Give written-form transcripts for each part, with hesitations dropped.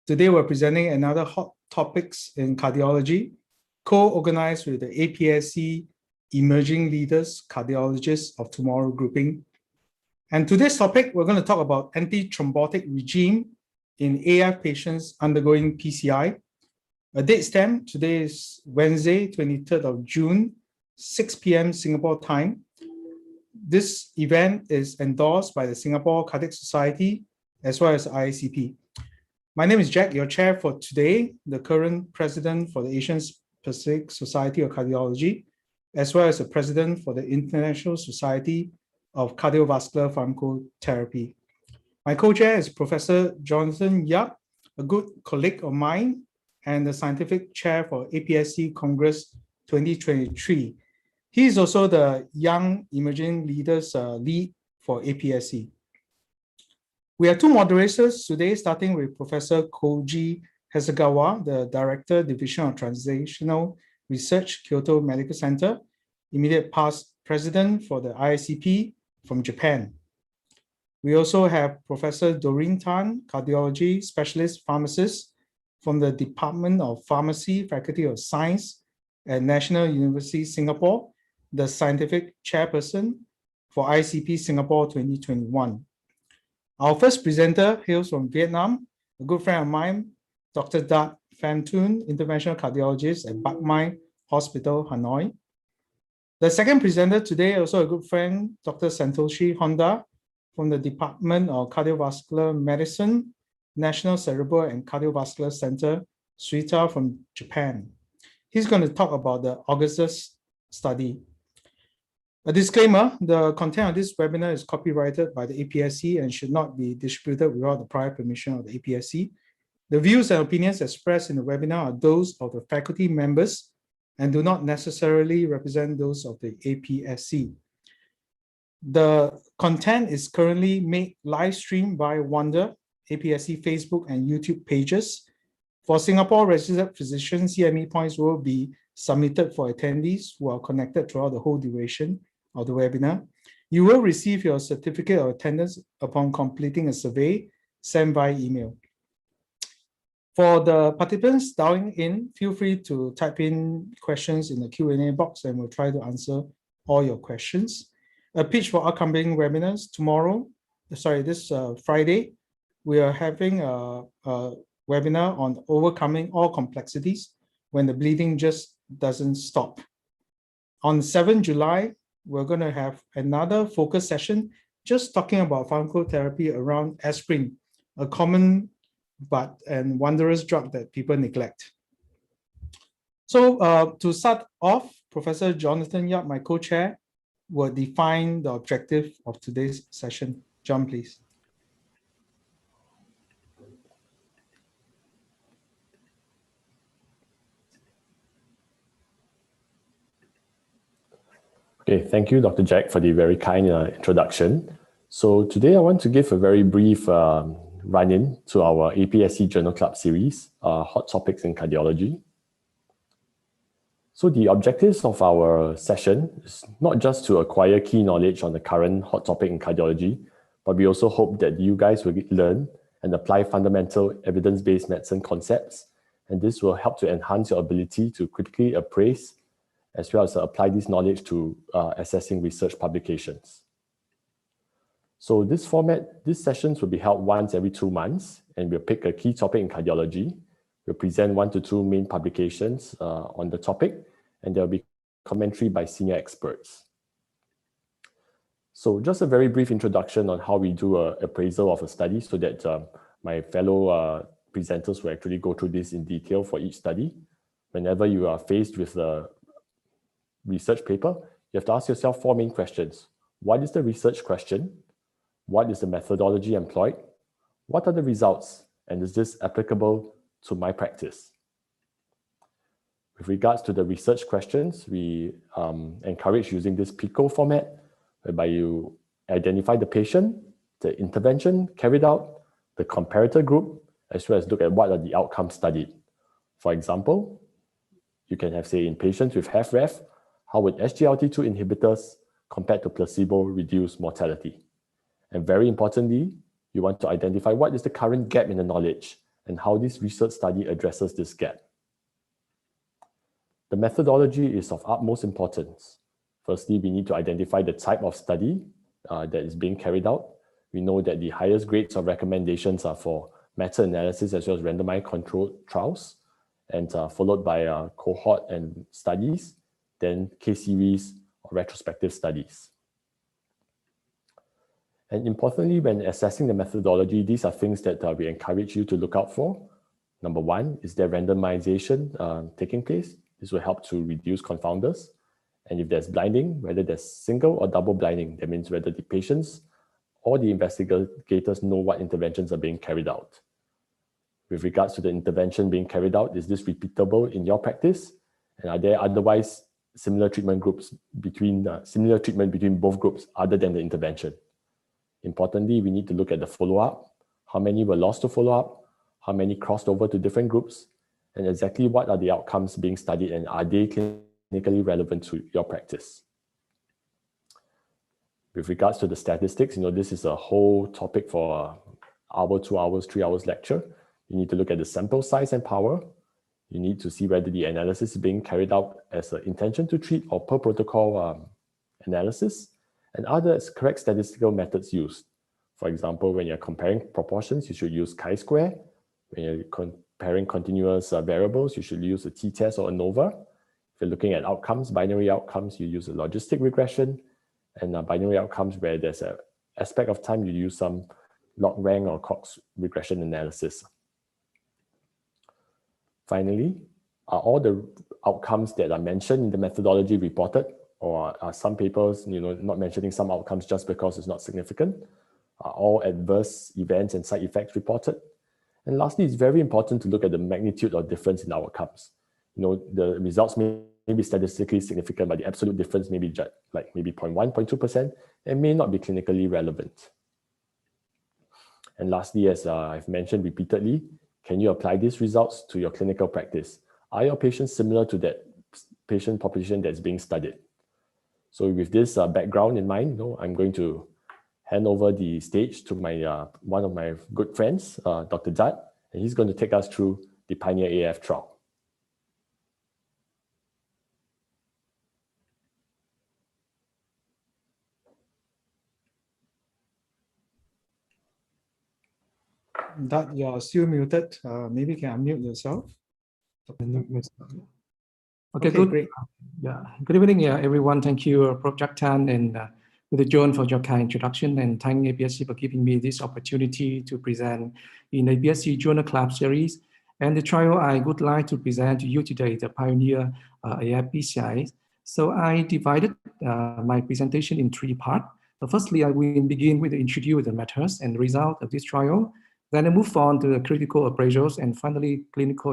Today we're presenting another hot topics in cardiology, co-organized with the APSC Emerging Leaders Cardiologists of Tomorrow grouping. And today's topic, we're going to talk about antithrombotic regime in AF patients undergoing PCI. A date stamp, today is Wednesday, 23rd of June, 6 p.m. Singapore time. This event is endorsed by the Singapore Cardiac Society as well as IACP. My name is Jack, your chair for today, the current president for the Asian Pacific Society of Cardiology, as well as the president for the International Society of Cardiovascular Pharmacotherapy. My co-chair is Professor Jonathan Yap, a good colleague of mine, and the scientific chair for APSC Congress 2023. He is also the Young Emerging Leaders lead for APSC. We have two moderators today, starting with Professor Koji Hasegawa, the Director, Division of Translational Research, Kyoto Medical Center, immediate past president for the IACP from Japan. We also have Professor Doreen Tan, Cardiology Specialist Pharmacist from the Department of Pharmacy, Faculty of Science at National University Singapore, the Scientific Chairperson for IACP Singapore 2021. Our first presenter hails from Vietnam, a good friend of mine, Dr. Dat Phan Tuan, Interventional Cardiologist at Bach Mai Hospital, Hanoi. The second presenter today, also a good friend, Dr. Satoshi Honda from the Department of Cardiovascular Medicine, National Cerebral and Cardiovascular Center, Suita from Japan. He's going to talk about the Augustus study. A disclaimer, the content of this webinar is copyrighted by the APSC and should not be distributed without the prior permission of the APSC. The views and opinions expressed in the webinar are those of the faculty members and do not necessarily represent those of the APSC. The content is currently made live stream by Wonder, APSC Facebook and YouTube pages. For Singapore registered physicians, CME points will be submitted for attendees who are connected throughout the whole duration of the webinar. You will receive your certificate of attendance upon completing a survey sent by email. For the participants dialing in, feel free to type in questions in the Q&A box and we'll try to answer all your questions. A pitch for upcoming webinars tomorrow, this Friday, we are having a webinar on overcoming all complexities when the bleeding just doesn't stop. On 7 July, we're going to have another focus session just talking about pharmacotherapy around aspirin, a common but and wondrous drug that people neglect. So to start off, Professor Jonathan Yap, my co-chair, will define the objective of today's session. John, please. Okay, thank you, Dr. Jack, for the very kind introduction. So today I want to give a very brief run-in to our APSC Journal Club Series, Hot Topics in Cardiology. So the objectives of our session is not just to acquire key knowledge on the current hot topic in cardiology, but we also hope that you guys will learn and apply fundamental evidence-based medicine concepts, and this will help to enhance your ability to critically appraise as well as apply this knowledge to assessing research publications. So this format, these sessions will be held once every 2 months, and we'll pick a key topic in cardiology. We'll present 1 to 2 main publications on the topic, and there'll be commentary by senior experts. So just a very brief introduction on how we do an appraisal of a study so that my fellow presenters will actually go through this in detail for each study. Whenever you are faced with a research paper, you have to ask yourself 4 main questions. What is the research question? What is the methodology employed? What are the results? And is this applicable to my practice? With regards to the research questions, we encourage using this PICO format, whereby you identify the patient, the intervention carried out, the comparator group, as well as look at what are the outcomes studied. For example, you can have, say, in patients with HFrEF, how would SGLT2 inhibitors compared to placebo reduce mortality? And very importantly, you want to identify what is the current gap in the knowledge and how this research study addresses this gap. The methodology is of utmost importance. Firstly, we need to identify the type of study that is being carried out. We know that the highest grades of recommendations are for meta-analysis as well as randomized controlled trials, and followed by cohort and studies, then case series or retrospective studies. And importantly, when assessing the methodology, these are things that we encourage you to look out for. Number one, is there randomization taking place? This will help to reduce confounders. And if there's blinding, whether there's single or double blinding, that means whether the patients or the investigators know what interventions are being carried out. With regards to the intervention being carried out, is this repeatable in your practice? And are there otherwise similar treatment between both groups other than the intervention? Importantly, we need to look at the follow-up. How many were lost to follow-up? How many crossed over to different groups? And exactly what are the outcomes being studied, and are they clinically relevant to your practice? With regards to the statistics, this is a whole topic for an hour, 2 hours, 3 hours lecture. You need to look at the sample size and power. You need to see whether the analysis is being carried out as an intention to treat or per protocol analysis, and other correct statistical methods used. For example, when you're comparing proportions, you should use chi-square. When you're comparing continuous variables, you should use a t-test or ANOVA. If you're looking at outcomes, binary outcomes, you use a logistic regression, and binary outcomes where there's an aspect of time, you use some log-rank or Cox regression analysis. Finally, are all the outcomes that are mentioned in the methodology reported, or are some papers not mentioning some outcomes just because it's not significant? Are all adverse events and side effects reported? And lastly, it's very important to look at the magnitude of difference in outcomes. The results may be statistically significant, but the absolute difference may be like maybe 0.1, 0.2%, and may not be clinically relevant. And lastly, as I've mentioned repeatedly, can you apply these results to your clinical practice? Are your patients similar to that patient population that's being studied? So with this background in mind, I'm going to hand over the stage to one of my good friends, Dr. Dat, and he's going to take us through the Pioneer AF trial. Dat, you're still muted. Maybe you can unmute yourself. Okay, good. Great. Yeah, good evening, everyone. Thank you, Prof. Dat Phan and Dr. John for your kind introduction, and thank APSC for giving me this opportunity to present in the APSC Journal Club Series. And the trial I would like to present to you today, the Pioneer AF PCI. So I divided my presentation in 3 parts. Firstly, I will begin with the introduce the methods and result of this trial. Then I move on to the critical appraisals, and finally clinical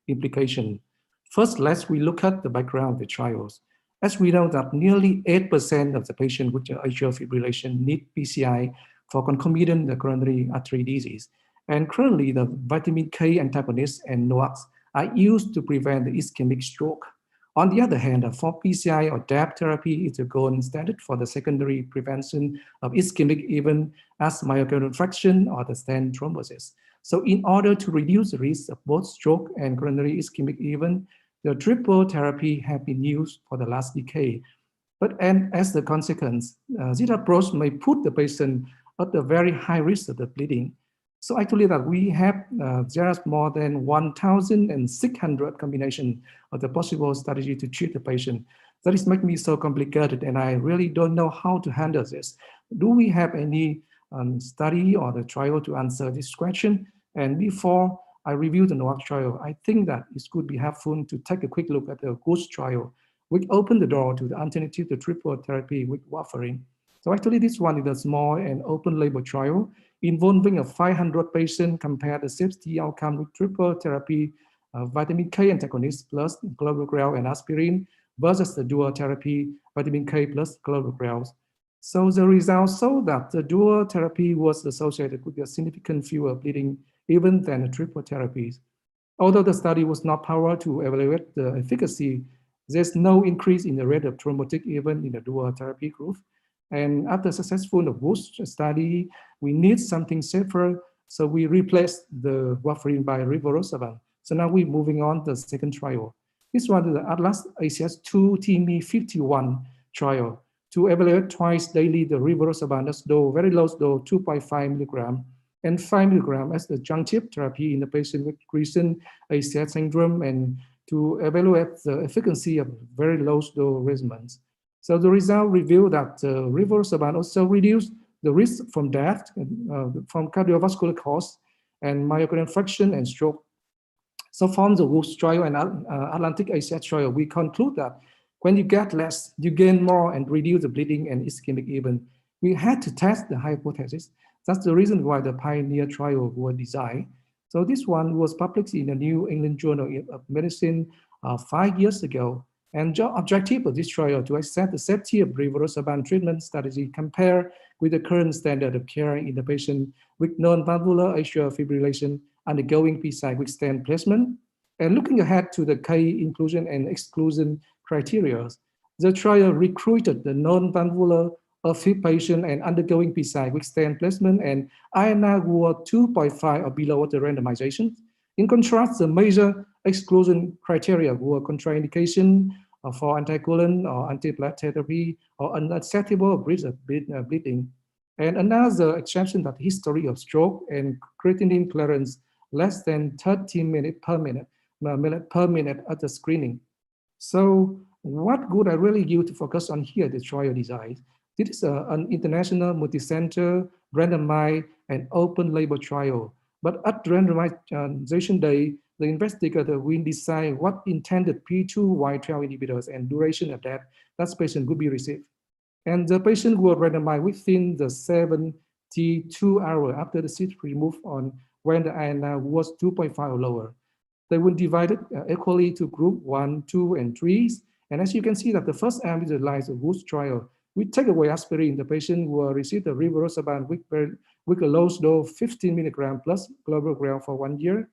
implication. First, we look at the background of the trials. As we know that nearly 8% of the patients with atrial fibrillation need PCI for concomitant coronary artery disease. And currently, the vitamin K antagonists and NOACs are used to prevent the ischemic stroke. On the other hand, for PCI or DAP therapy is the gold standard for the secondary prevention of ischemic event as myocardial infarction or the stent thrombosis. So in order to reduce the risk of both stroke and coronary ischemic event, the triple therapy have been used for the last decade. And as the consequence, this approach may put the patient at a very high risk of the bleeding. So actually that we have, there's more than 1,600 combinations of the possible strategy to treat the patient. That is making me so complicated, and I really don't know how to handle this. Do we have any study or the trial to answer this question? And before I review the NOAC trial, I think that it could be helpful to take a quick look at the GOOSE trial, which opened the door to the alternative to triple therapy with warfarin. So actually this one is a small and open label trial involving 500 patients compare the safety outcome with triple therapy vitamin K antagonist plus clopidogrel and aspirin versus the dual therapy vitamin K plus clopidogrel. So the results show that the dual therapy was associated with a significant fewer bleeding even than the triple therapies. Although the study was not powered to evaluate the efficacy, there's no increase in the rate of thrombotic even in the dual therapy group. And after successful GOOSE study, we need something safer So we replaced the warfarin by rivaroxaban. So now we're moving on to the second trial. This one is the Atlas ACS2 TME51 trial to evaluate twice daily the rivaroxaban as dose, very low dose, 2.5 milligram, and 5 milligram as the adjunctive therapy in the patient with recent ACS syndrome, and to evaluate the efficacy of very low dose regimens. So the result revealed that rivaroxaban also reduced the risk from death, from cardiovascular cause, and myocardial infarction and stroke. So from the Woods trial and Atlantic ACS trial, we conclude that when you get less, you gain more and reduce the bleeding and ischemic event. We had to test the hypothesis. That's the reason why the Pioneer trial was designed. So this one was published in the New England Journal of Medicine 5 years ago. And the objective of this trial to assess the safety of rivaroxaban treatment strategy compared with the current standard of care in the patient with non-valvular atrial fibrillation undergoing PCI with stent placement. And looking ahead to the key inclusion and exclusion criteria, the trial recruited the non-valvular AFib patient and undergoing PCI with stent placement and INR were 2.5 or below the randomization. In contrast, the major exclusion criteria were contraindication for anticoagulant or antiplatelet therapy or unacceptable risk of bleeding. And another exception that history of stroke and creatinine clearance less than 30 minutes per minute at the screening. So what would I really use to focus on here, the trial design? This is an international multi-center randomized and open label trial. But at randomization day, the investigator will decide what intended P2Y12 inhibitors and duration of that patient would be received. And the patient will randomize within the 72 hours after the cyst removed on when the INR was 2.5 or lower. They will divide it equally to group 1, 2, and 3. And as you can see that the first arm is the Woods trial. We take away aspirin, the patient will receive the rivaroxaban with a low dose 15 milligram plus clobrogram for 1 year.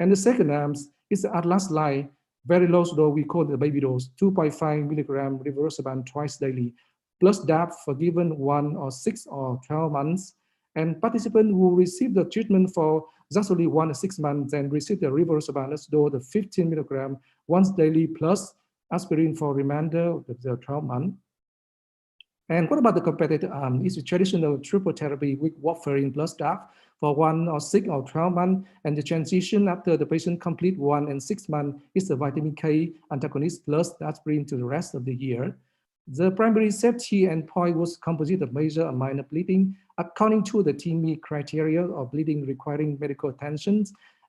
And the second arm is the Atlas line, very low dose, we call the baby dose, 2.5 milligram rivaroxaban twice daily, plus DAP for given 1 or 6 or 12 months. And participants who receive the treatment for just only 1 or 6 months and receive the rivaroxaban dose, the 15 milligram once daily plus aspirin for remainder of the 12 months. And what about the competitor arm? It's a traditional triple therapy with warfarin plus DAP for 1 or 6 or 12 months. And the transition after the patient complete 1 and 6 months is the vitamin K antagonist plus aspirin to the rest of the year. The primary safety endpoint was composite of major and minor bleeding according to the TME criteria of bleeding requiring medical attention.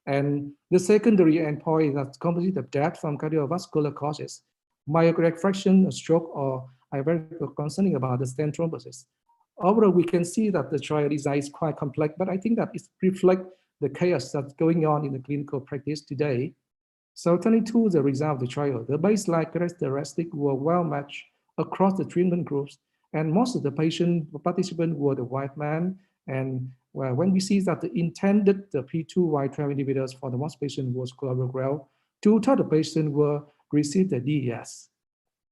And the secondary endpoint that's composite of death from cardiovascular causes, myocardial infarction, stroke, or I'm very concerning about the stent thrombosis. Overall, we can see that the trial design is quite complex, but I think that it reflects the chaos that's going on in the clinical practice today. So turning to the result of the trial, the baseline characteristics were well matched across the treatment groups, and most of the patient participants were the white man. And when we see that the intended the P2Y12 inhibitors for the most patient was clobrogram, 2/3 of patients were received the DES.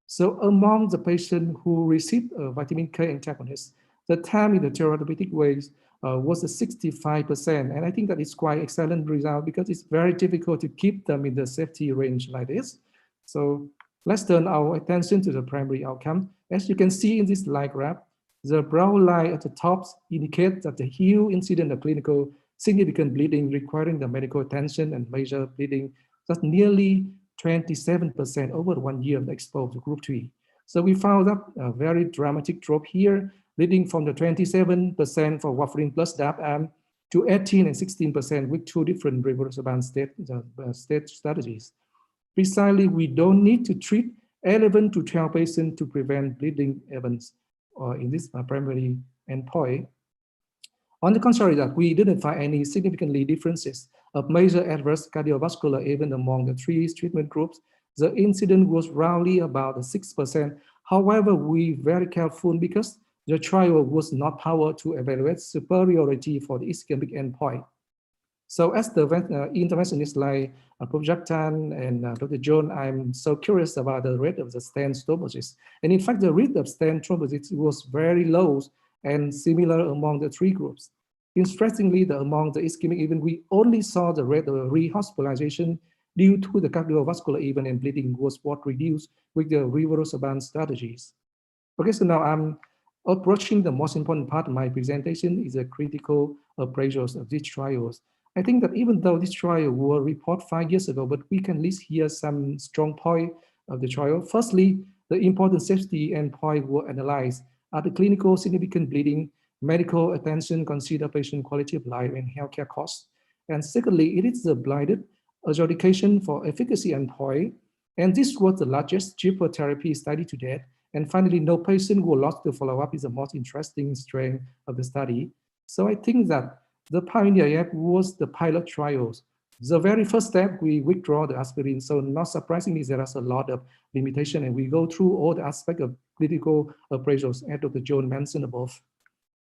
So among the patients who received a vitamin K antagonist, the time in the therapeutic ways was 65%. And I think that is quite excellent result because it's very difficult to keep them in the safety range like this. So let's turn our attention to the primary outcome. As you can see in this line graph, the brown line at the top indicates that the huge incident of clinical significant bleeding requiring the medical attention and major bleeding, that's nearly 27% over 1 year of exposure to group 3. So we found that a very dramatic drop here, leading from the 27% for warfarin plus DAP arm to 18 and 16% with 2 different rivaroxaban state strategies. Precisely, we don't need to treat 11 to 12 patients to prevent bleeding events in this primary endpoint. On the contrary, that we didn't find any significantly differences of major adverse cardiovascular event among the 3 treatment groups. The incidence was roughly about 6%. However, we very careful because the trial was not powered to evaluate superiority for the ischemic endpoint. So as the interventionist like Prof. Dat Phan and Dr. John, I'm so curious about the rate of the stent thrombosis. And in fact, the rate of stent thrombosis was very low and similar among the 3 groups. Interestingly, among the ischemic event, we only saw the rate of rehospitalization due to the cardiovascular event and bleeding was what reduced with the reversible strategies. Okay, so now I'm approaching the most important part of my presentation is the critical appraisals of these trials. I think that even though this trial were reported 5 years ago, but we can list here some strong point of the trial. Firstly, the important safety endpoint were analyzed at the clinical significant bleeding, medical attention, consider patient quality of life and healthcare costs. And secondly, it is the blinded adjudication for efficacy endpoint. And this was the largest triple therapy study to date. And finally, no patient who lost the follow-up is the most interesting strength of the study. So I think that the pioneer app was the pilot trials. The very first step, we withdraw the aspirin. So not surprisingly, there is a lot of limitation, and we go through all the aspects of critical appraisals as Dr. John mentioned above.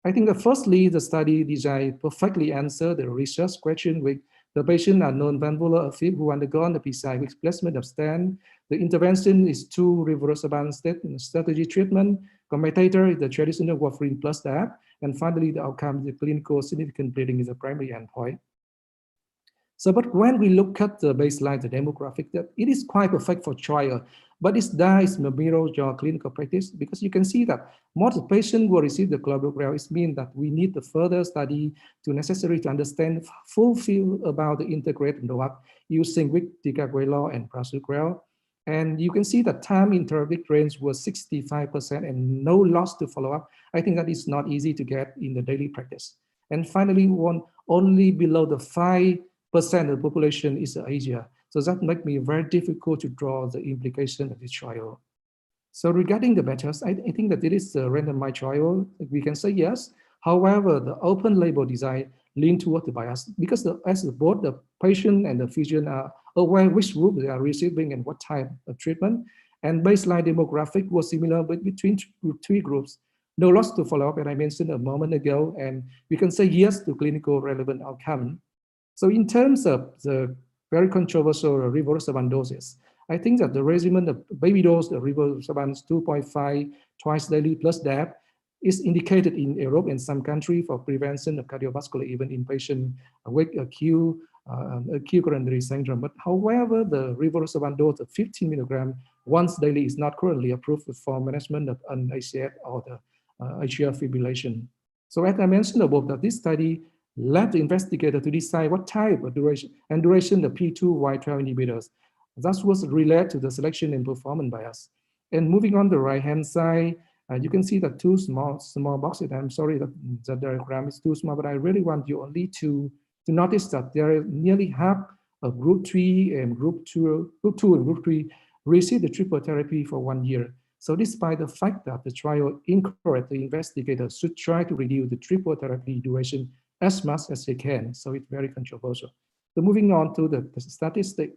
I think that firstly, the study design perfectly answered the research question with the patient are non-valvular AFib who undergone the PCI with placement of stent. The intervention is 2 reversible strategy treatment. Commentator is the traditional warfarin plus DAP. And finally, the outcome, the clinical significant bleeding is the primary endpoint. So, but when we look at the baseline, the demographic, that it is quite perfect for trial, but it does mirror your clinical practice because you can see that most patients will receive the clopidogrel. It means that we need the further study to necessary to understand full field about the integrated drug using with ticagrelor and prasugrel. And you can see that time in therapeutic range was 65% and no loss to follow up. I think that is not easy to get in the daily practice. And finally, only below the 5% of the population is Asia. So that makes me very difficult to draw the implication of this trial. So regarding the methods, I think that it is a randomized trial. We can say yes. However, the open label design lean toward the bias because as both the patient and the physician are aware which group they are receiving and what type of treatment. And baseline demographic was similar but between 3 groups. No loss to follow-up, and I mentioned a moment ago, and we can say yes to clinical relevant outcome. So in terms of the very controversial reversible doses, I think that the regimen of baby dose, the reversible 2.5 twice daily plus DAP is indicated in Europe and some countries for prevention of cardiovascular event in patients with acute coronary syndrome. But however, the reversible dose of 15 milligram once daily is not currently approved for management of NHCS or the atrial fibrillation. So as I mentioned above, that this study led the investigator to decide what type of duration of P2 Y12 inhibitors. That was related to the selection and performance bias. And moving on the right-hand side, you can see that 2 small boxes. I'm sorry that the diagram is too small, but I really want you only to notice that there is nearly half of group 3 and group 2 and group 3 received the triple therapy for 1 year. So despite the fact that the trial encouraged the investigators should try to reduce the triple therapy duration as much as they can. So it's very controversial. So moving on to the statistic.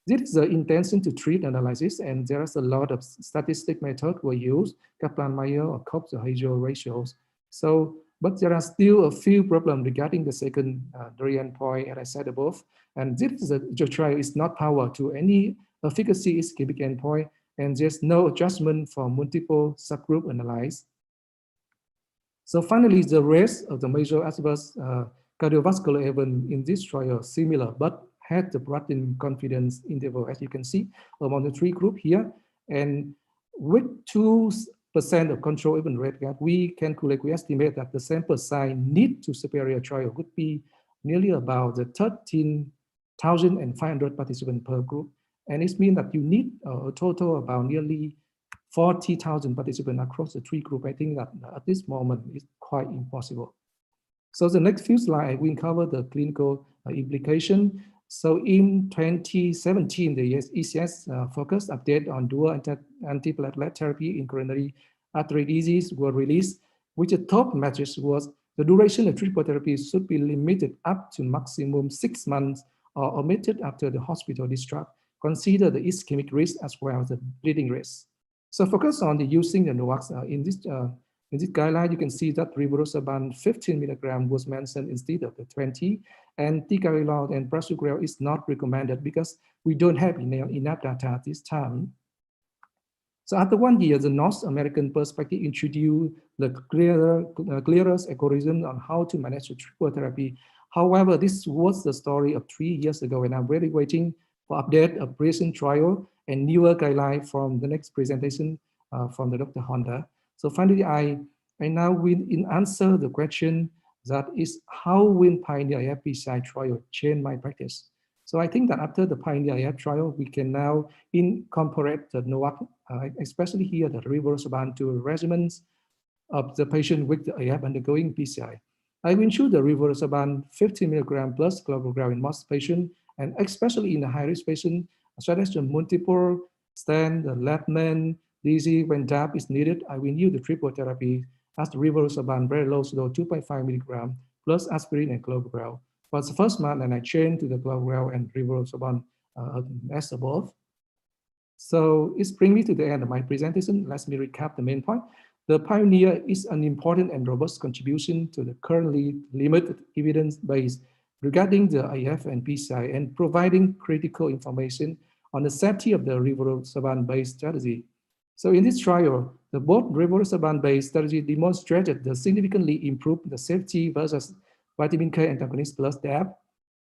This is the intention to treat analysis, and there's a lot of statistic methods were used, Kaplan-Meier or Cox-Hazel ratios. So, but there are still a few problems regarding the secondary endpoint, as I said above. And this is the trial is not powered to any efficacy ischemic endpoint, and there's no adjustment for multiple subgroup analysis. So finally, the rest of the major adverse cardiovascular event in this trial similar, but had the broadened confidence interval, as you can see, among the 3 groups here. And with 2% of control event rate gap, we estimate that the sample size need to superior trial would be nearly about the 13,500 participants per group. And it means that you need a total about nearly 40,000 participants across the 3 groups. I think that at this moment is quite impossible. So the next few slides, we cover the clinical implication. So in 2017, the NHCS focused update on dual antiplatelet therapy in coronary artery disease were released, which the top message was the duration of triple therapy should be limited up to maximum 6 months or omitted after the hospital discharge. Consider the ischemic risk as well as the bleeding risk. So focus on the using the NOACs in this guideline. You can see that rivaroxaban 15 milligram was mentioned instead of the 20, and ticagrelor and prasugrel is not recommended because we don't have enough data at this time. So after 1 year, the North American perspective introduced the clearest algorithm on how to manage the triple therapy. However, this was the story of 3 years ago, and I'm really waiting for update of recent trial and newer guideline from the next presentation from the Dr. Honda. So finally, I now will answer the question that is, how will Pioneer IF PCI trial change my practice? So I think that after the Pioneer IF trial, we can now incorporate the NOAC, especially here the rivaroxaban to regimens of the patient with the IF undergoing PCI. I will choose the rivaroxaban 50 milligram plus clopidogrel in most patients, and especially in the high-risk patient, such as the multiple stent, the Lapman, disease when DAP is needed. I will use the triple therapy as the rivaroxaban very low dose 2.5 milligram plus aspirin and clopidogrel. For the first month, and I changed to the clopidogrel and rivaroxaban as above. So it brings me to the end of my presentation. Let me recap the main point. The Pioneer is an important and robust contribution to the currently limited evidence base regarding the IF and PCI, and providing critical information on the safety of the rivaroxaban-based strategy. So in this trial, the both rivaroxaban-based strategy demonstrated the significantly improved the safety versus vitamin K antagonist plus DAP.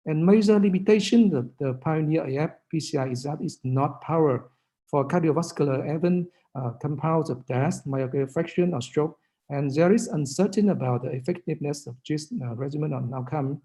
And major limitation of the Pioneer IF PCI is that it's not powered for cardiovascular, even compounds of death, myocardial fraction, or stroke. And there is uncertainty about the effectiveness of this regimen on outcome.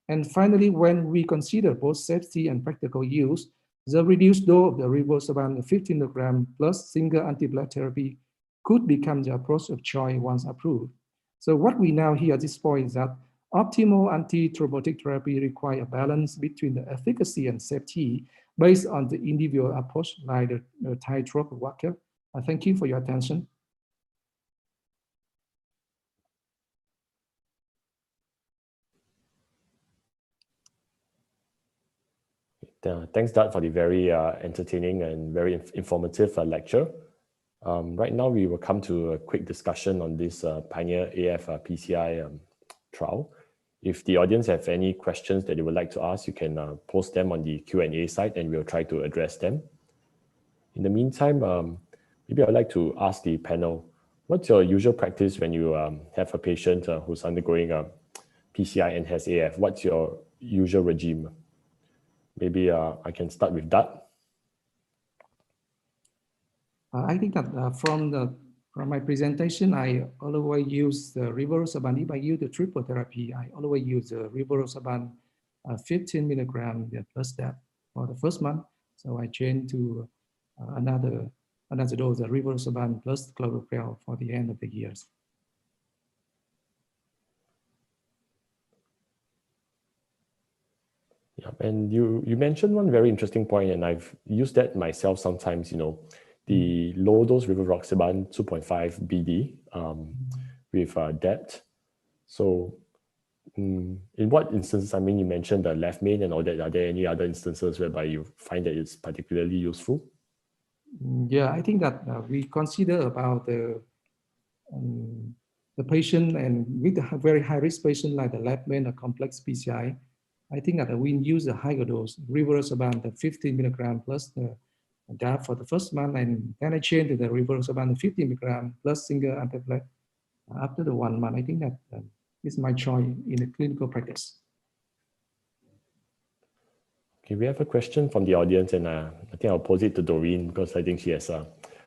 And finally, when we consider both safety and practical use, the reduced dose of the rivaroxaban 15 milligram plus single anti-plaque therapy could become the approach of choice once approved. So what we now hear at this point is that optimal antithrombotic therapy requires a balance between the efficacy and safety based on the individual approach, like the tightrope walker. Thank you for your attention. Thanks, Dat, for the very entertaining and very informative lecture. Right now, we will come to a quick discussion on this Pioneer AF PCI trial. If the audience have any questions that they would like to ask, you can post them on the Q&A site and we'll try to address them. In the meantime, maybe I'd like to ask the panel, what's your usual practice when you have a patient who's undergoing a PCI and has AF? What's your usual regime? Maybe I can start with that. I think that from my presentation, I always use the rivaroxaban. If I use the triple therapy, I always use the rivaroxaban 15 milligram plus that for the first month. So I change to another dose, the rivaroxaban plus clopidogrel for the end of the years. Yeah, and you mentioned one very interesting point, and I've used that myself sometimes, the low dose rivaroxaban 2.5 BD with DAPT. So in what instances, I mean, you mentioned the left main and all that, are there any other instances whereby you find that it's particularly useful? Yeah, I think that we consider about the patient, and with a very high risk patient like the left main or complex PCI, I think that we use a higher dose, rivaroxaban the 15 milligram plus the DAP for the first month, and then I change to the rivaroxaban 50 milligram plus single antiplaque after the 1 month. I think that is my choice in the clinical practice. Okay, we have a question from the audience, and I think I'll pose it to Doreen because I think she has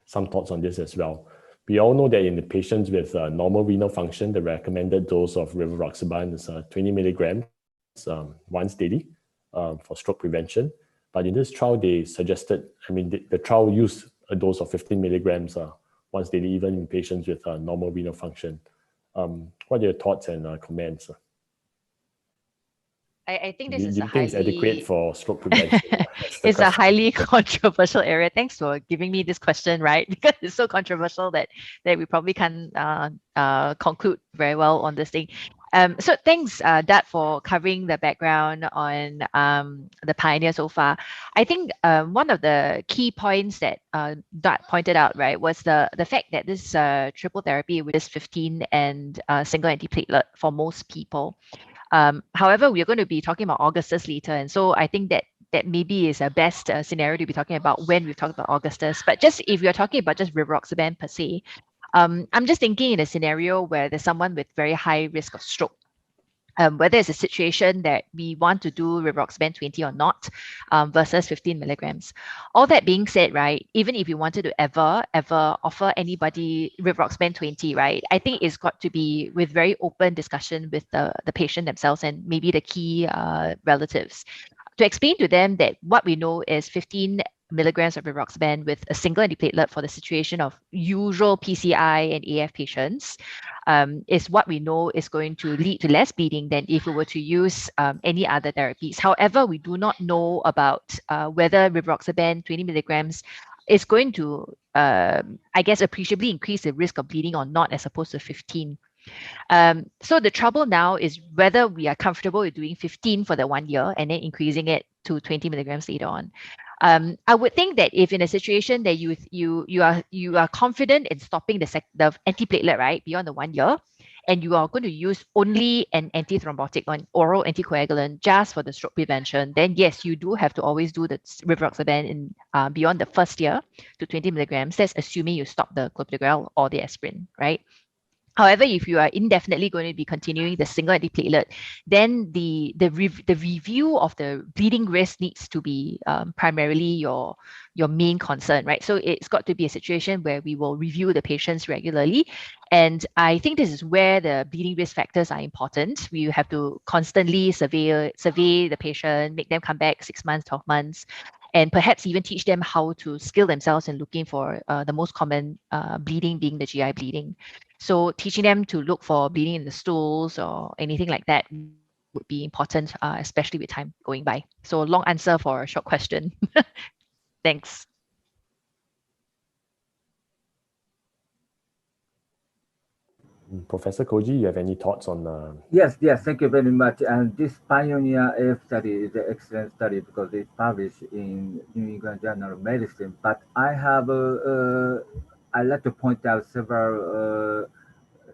some thoughts on this as well. We all know that in the patients with normal renal function, the recommended dose of rivaroxaban is 20 milligrams once daily for stroke prevention. But in this trial, they suggested, the trial used a dose of 15 milligrams once daily, even in patients with normal renal function. What are your thoughts and comments? I think this is do you think it's adequate for stroke prevention? It's a highly controversial area. Thanks for giving me this question, right? Because it's so controversial that we probably can't conclude very well on this thing. So thanks, Dat, for covering the background on the Pioneer so far. I think one of the key points that Dat pointed out, right, was the fact that this triple therapy with this 15 and single antiplatelet for most people. However, we're going to be talking about Augustus later, and so I think that that maybe is a best scenario to be talking about when we've talked about Augustus. But just if you're talking about just rivaroxaban per se, I'm just thinking in a scenario where there's someone with very high risk of stroke. Whether it's a situation that we want to do rivaroxaban 20 or not, versus 15 milligrams. All that being said, right, even if you wanted to ever offer anybody rivaroxaban 20, right, I think it's got to be with very open discussion with the patient themselves and maybe the key relatives, to explain to them that what we know is 15 milligrams of rivaroxaban with a single antiplatelet for the situation of usual PCI and AF patients is what we know is going to lead to less bleeding than if we were to use any other therapies. However, we do not know about whether rivaroxaban 20 milligrams is going to, I guess, appreciably increase the risk of bleeding or not, as opposed to 15. So the trouble now is whether we are comfortable with doing 15 for the 1 year and then increasing it to 20 milligrams later on. I would think that if in a situation that you are confident in stopping the antiplatelet, right, beyond the 1 year, and you are going to use only an antithrombotic or oral anticoagulant just for the stroke prevention, then yes, you do have to always do the rivaroxaban in beyond the first year to 20 milligrams. That's assuming you stop the clopidogrel or the aspirin, right? However, if you are indefinitely going to be continuing the single antiplatelet, then the review of the bleeding risk needs to be primarily your main concern, right? So it's got to be a situation where we will review the patients regularly. And I think this is where the bleeding risk factors are important. We have to constantly survey the patient, make them come back 6 months, 12 months, and perhaps even teach them how to skill themselves in looking for the most common bleeding being the GI bleeding. So teaching them to look for bleeding in the stools or anything like that would be important, especially with time going by. So long answer for a short question. Thanks. Professor Koji, you have any thoughts on? Yes, thank you very much. And this Pioneer AF study is an excellent study because it's published in New England Journal of Medicine. But I have, I'd like to point out several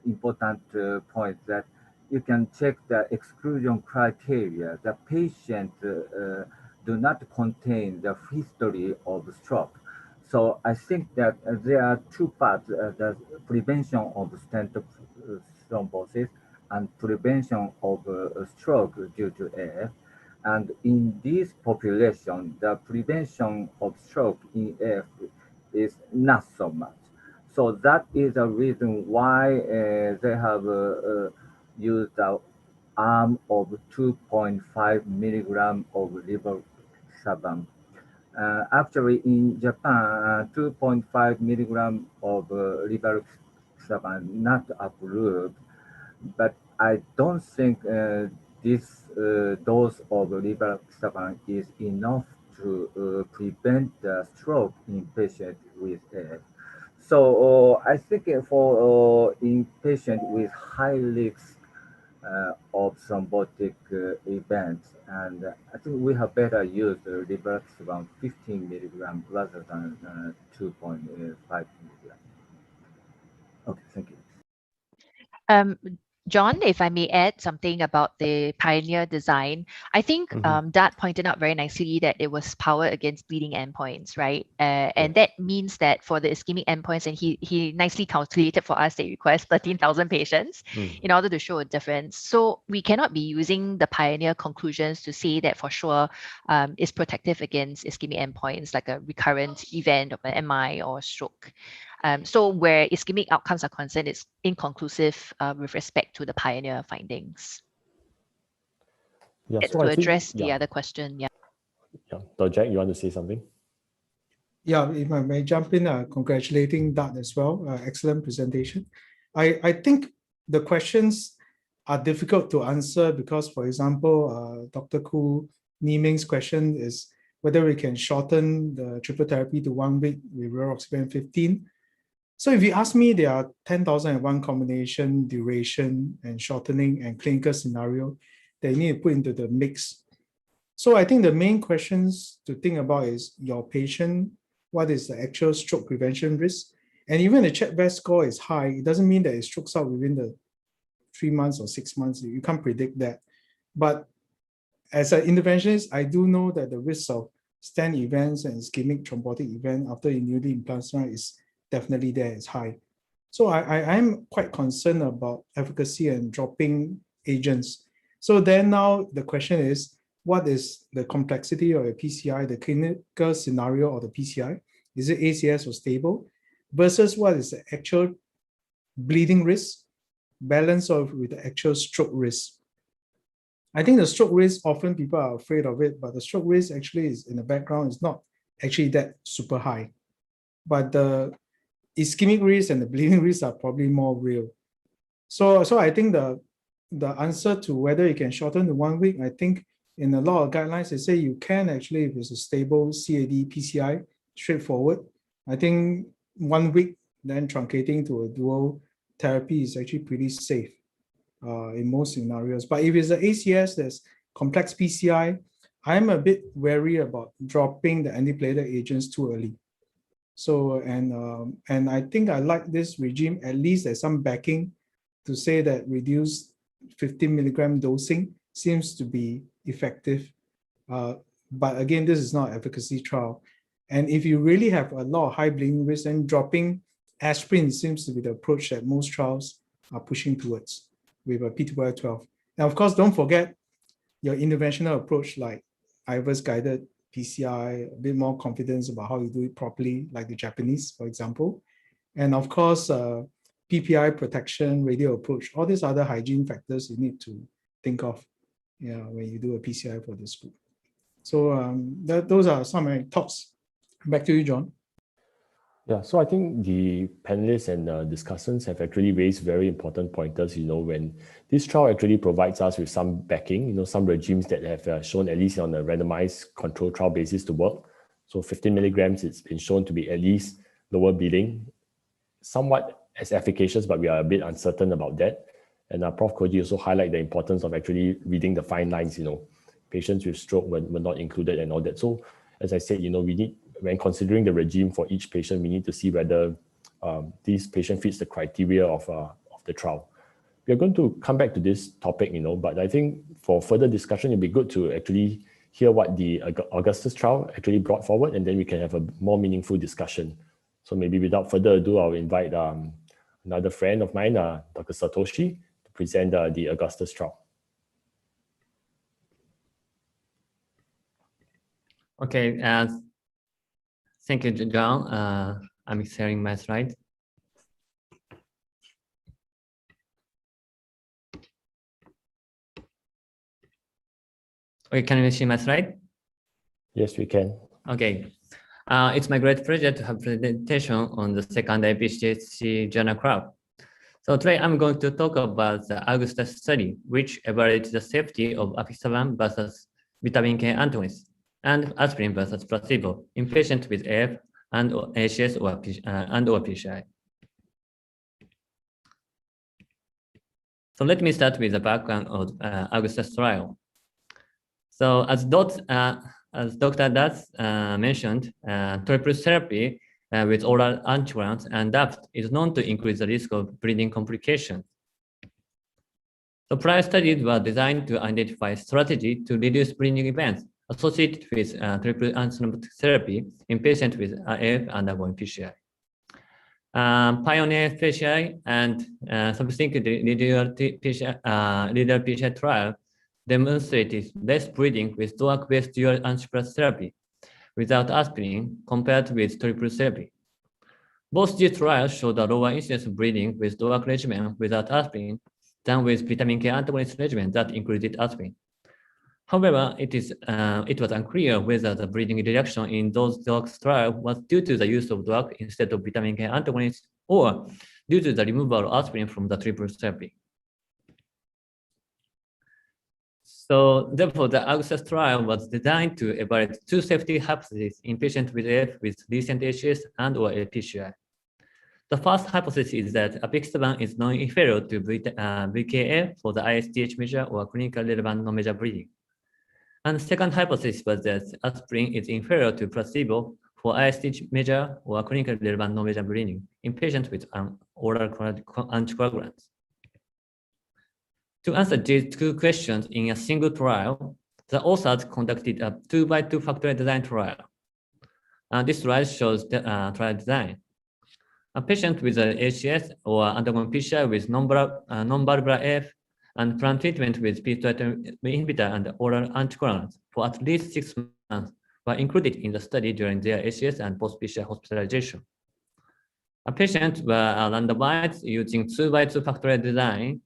important points that you can check the exclusion criteria. The patient do not contain the history of stroke. So I think that there are two parts, the prevention of stent thrombosis and prevention of stroke due to AF. And in this population, the prevention of stroke in AF is not so much. So that is the reason why they have used the arm of 2.5 milligram of rivaroxaban. Actually, in Japan, 2.5 milligram of rivaroxaban not approved, but I don't think this dose of rivaroxaban is enough to prevent the stroke in patients with AF. So I think for in patients with high risk of thrombotic events, and I think we have better use the rivaroxaban 15 milligram rather than 2.5 milligram. Okay, thank you. John, if I may add something about the Pioneer design, I think Dat pointed out very nicely that it was powered against bleeding endpoints, right? And that means that for the ischemic endpoints, and he nicely calculated for us that it requires 13,000 patients in order to show a difference. So we cannot be using the Pioneer conclusions to say that for sure it's protective against ischemic endpoints like a recurrent event of an MI or stroke. So where ischemic outcomes are concerned, it's inconclusive with respect to the Pioneer findings. Yeah, so to address the other question, Dr. Jack, you want to say something? Yeah, if I may jump in, congratulating Dat as well. Excellent presentation. I think the questions are difficult to answer because, for example, Dr. Koo Niming's question is whether we can shorten the triple therapy to 1 week with rivaroxaban 15. So if you ask me, there are 10,001 combination, duration, and shortening and clinical scenario that you need to put into the mix. So I think the main questions to think about is your patient, what is the actual stroke prevention risk? And even the CHEST score is high, it doesn't mean that it strokes out within the 3 months or 6 months. You can't predict that. But as an interventionist, I do know that the risk of stent events and ischemic thrombotic event after a newly implanted is definitely there, it's high. So I'm quite concerned about efficacy and dropping agents. So then now the question is, what is the complexity of a PCI, the clinical scenario of the PCI? Is it ACS or stable? Versus what is the actual bleeding risk, balance of with the actual stroke risk. I think the stroke risk, often people are afraid of it, but the stroke risk actually is in the background is not actually that super high. But the ischemic risk and the bleeding risk are probably more real. So I think the answer to whether you can shorten to 1 week, I think in a lot of guidelines, they say you can actually, if it's a stable CAD, PCI, straightforward. I think 1 week, then truncating to a dual therapy is actually pretty safe in most scenarios. But if it's an ACS, there's complex PCI, I'm a bit wary about dropping the antiplatelet agents too early. So, and I think I like this regime, at least there's some backing to say that reduced 15 milligram dosing seems to be effective. But again, this is not an efficacy trial. And if you really have a lot of high bleeding risk, then dropping aspirin seems to be the approach that most trials are pushing towards with a P2Y12. Now, of course, don't forget your interventional approach like IVUS guided PCI, a bit more confidence about how you do it properly, like the Japanese, for example. And of course, PPI protection, radial approach, all these other hygiene factors you need to think of when you do a PCI for this group. So those are some of my thoughts. Back to you, John. Yeah, so I think the panelists and discussants have actually raised very important pointers, when this trial actually provides us with some backing, some regimes that have shown at least on a randomized control trial basis to work. So 15 milligrams, it's been shown to be at least lower bleeding, somewhat as efficacious, but we are a bit uncertain about that. And Prof. Koji also highlight the importance of actually reading the fine lines, patients with stroke were not included and all that. So as I said, we need, when considering the regime for each patient, we need to see whether this patient fits the criteria of the trial. We are going to come back to this topic, but I think for further discussion, it'd be good to actually hear what the Augustus trial actually brought forward, and then we can have a more meaningful discussion. So maybe without further ado, I'll invite another friend of mine, Dr. Satoshi, to present the Augustus trial. Okay, thank you, John. I'm sharing my slide. Okay, can you see my slide? Yes, we can. Okay. It's my great pleasure to have presentation on the second APSC Journal Club. So today I'm going to talk about the Augustus study, which evaluates the safety of apixaban versus vitamin K antagonists and aspirin versus placebo in patients with AF and ACS or PCI. So let me start with the background of Augustus trial. So as Dr. Dat mentioned, triple therapy with oral anticoagulants and DAPT is known to increase the risk of bleeding complications. The prior studies were designed to identify strategy to reduce bleeding events associated with triple antithrombotic therapy in patients with AF undergoing PCI. Pioneer PCI and subsequent leader PCI trial demonstrated less bleeding with DOAC-based dual antiplatelet therapy without aspirin compared with triple therapy. Both these trials showed a lower incidence of bleeding with DOAC regimen without aspirin than with vitamin K antagonist regimen that included aspirin. However, it was unclear whether the bleeding reduction in those DOAC trials was due to the use of DOAC instead of vitamin K antagonists or due to the removal of aspirin from the triple therapy. So therefore, the Augustus trial was designed to evaluate two safety hypotheses in patients with AF with recent ACS and or PCI. The first hypothesis is that apixaban is non-inferior to VKA for the ISTH measure or clinically relevant non-measure bleeding. And the second hypothesis was that aspirin is inferior to placebo for ISTH measure or clinically relevant non-measure bleeding in patients with oral anticoagulants. To answer these two questions in a single trial, the authors conducted a 2x2 factorial design trial. This slide shows the trial design. A patient with an NHCS or undergoing PCI with non-valvular F and plan treatment with P2 inhibitor and oral anticoagulants for at least 6 months were included in the study during their NHCS and post-PCI hospitalization. A patient were randomized using 2x2 factorial design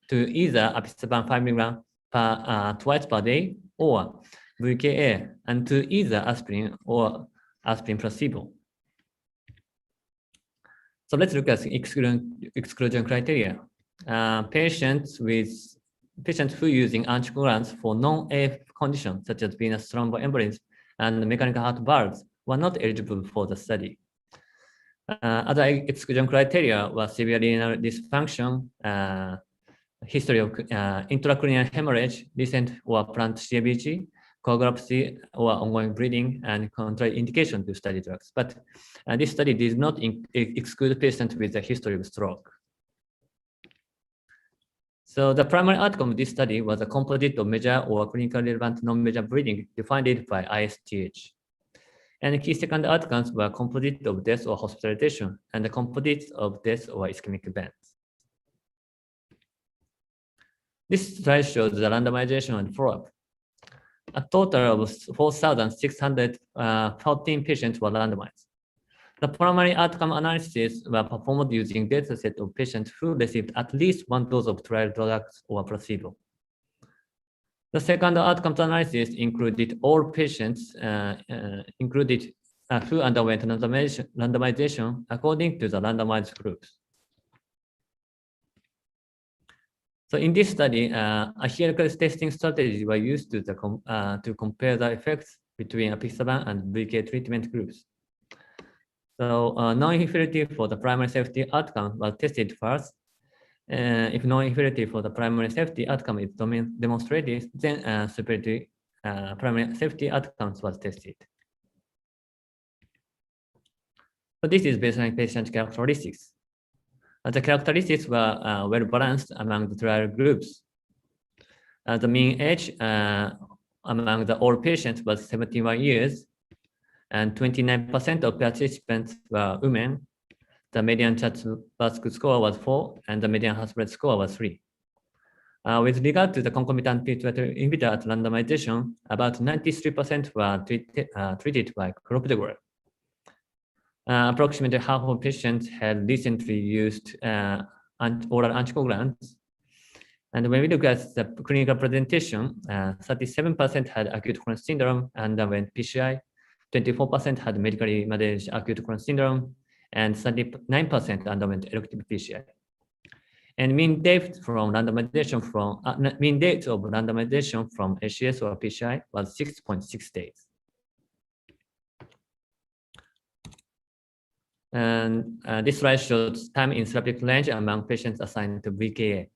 to either apixaban 5 mg twice per day or VKA, and to either aspirin or aspirin placebo. So let's look at exclusion criteria. Patients who using anticoagulants for non-AF conditions such as venous thromboembolism and mechanical heart valves were not eligible for the study. Other exclusion criteria were severe renal dysfunction, history of intracranial hemorrhage, recent or planned CABG, coagulopathy or ongoing bleeding, and contraindication to study drugs. But this study did not exclude patients with a history of stroke. So the primary outcome of this study was a composite of major or clinically relevant non-major bleeding defined by ISTH. And the key second outcomes were composite of death or hospitalization and the composite of death or ischemic events. This slide shows the randomization and follow-up. A total of 4,614 patients were randomized. The primary outcome analysis were performed using dataset of patients who received at least one dose of trial drugs or placebo. The second outcome analysis included all patients who underwent randomization according to the randomized groups. So in this study, a hierarchical testing strategy was used to compare the effects between apixaban and VK treatment groups. So non-inferiority for the primary safety outcome was tested first. If non-inferiority for the primary safety outcome is demonstrated, then superiority primary safety outcomes was tested. So this is baseline patient characteristics. The characteristics were well balanced among the trial groups. The mean age among the all patients was 71 years, and 29% of participants were women. The median Chatzky score was 4, and the median Hasbro score was 3. With regard to the concomitant P2 inhibitor at randomization, about 93% were treated by clopidogrel. Approximately half of patients had recently used oral anticoagulants. And when we look at the clinical presentation, 37% had acute coronary syndrome and underwent PCI, 24% had medically managed acute coronary syndrome, and 39% underwent elective PCI. And mean date of randomization from NHCS or PCI was 6.6 days. And this slide shows time in therapeutic range among patients assigned to VKA.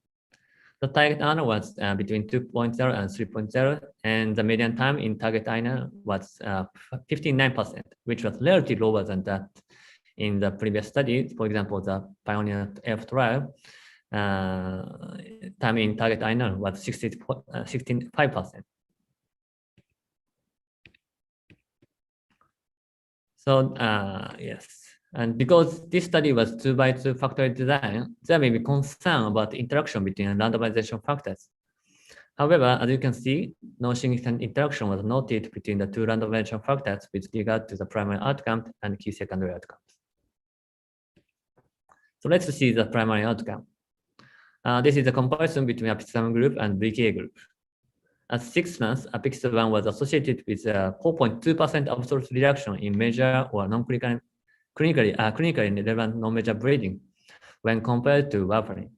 The target INR was between 2.0 and 3.0, and the median time in target INR was 59%, which was relatively lower than that in the previous study. For example, the Pioneer F trial, time in target INR was 65%. So yes. And because this study was 2x2 factorial design, there may be concern about the interaction between randomization factors. However, as you can see, no significant interaction was noted between the two randomization factors with regard to the primary outcome and key secondary outcomes. So let's see the primary outcome. This is a comparison between apixaban group and VKA group. At 6 months, apixaban was associated with a 4.2% absolute reduction in major or non-clinically relevant non-major bleeding when compared to warfarin.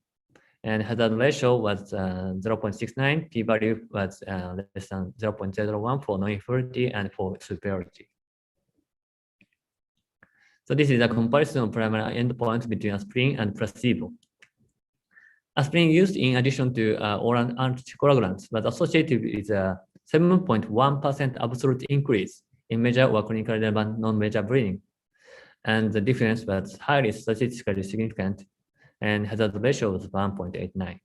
And hazard ratio was 0.69, p-value was less than 0.01 for non-inferiority and for superiority. So this is a comparison of primary endpoints between aspirin and placebo. Aspirin used in addition to oral anticoagulants was associated with a 7.1% absolute increase in major or clinically relevant non-major bleeding. And the difference was highly statistically significant, and hazard ratio was 1.89.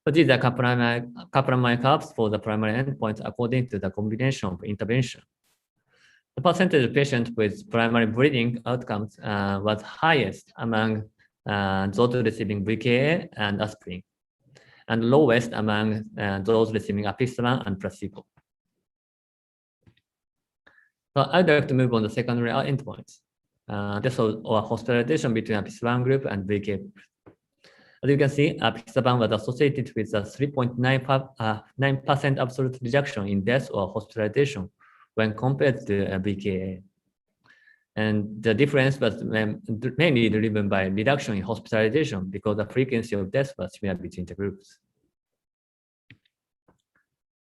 So these are Kaplan-Meier curves for the primary endpoints according to the combination of intervention. The percentage of patients with primary bleeding outcomes was highest among those receiving VKA and aspirin, and lowest among those receiving apixaban and placebo. So I'd like to move on to secondary endpoints. This was hospitalization between apixaban group and VKA group. As you can see, apixaban was associated with a 3.9% absolute reduction in death or hospitalization when compared to VKA. And the difference was mainly driven by reduction in hospitalization because the frequency of death was similar between the groups.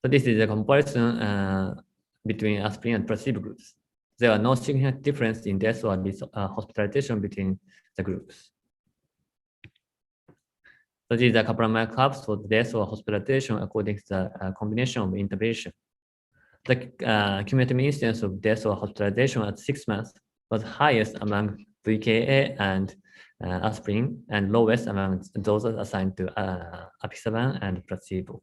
So this is a comparison between aspirin and placebo groups. There are no significant difference in death or hospitalization between the groups. So these are Kaplan-Meier curves for death or hospitalization according to the combination of intervention. The cumulative incidence of death or hospitalization at 6 months was highest among VKA and aspirin, and lowest among those assigned to apixaban and placebo.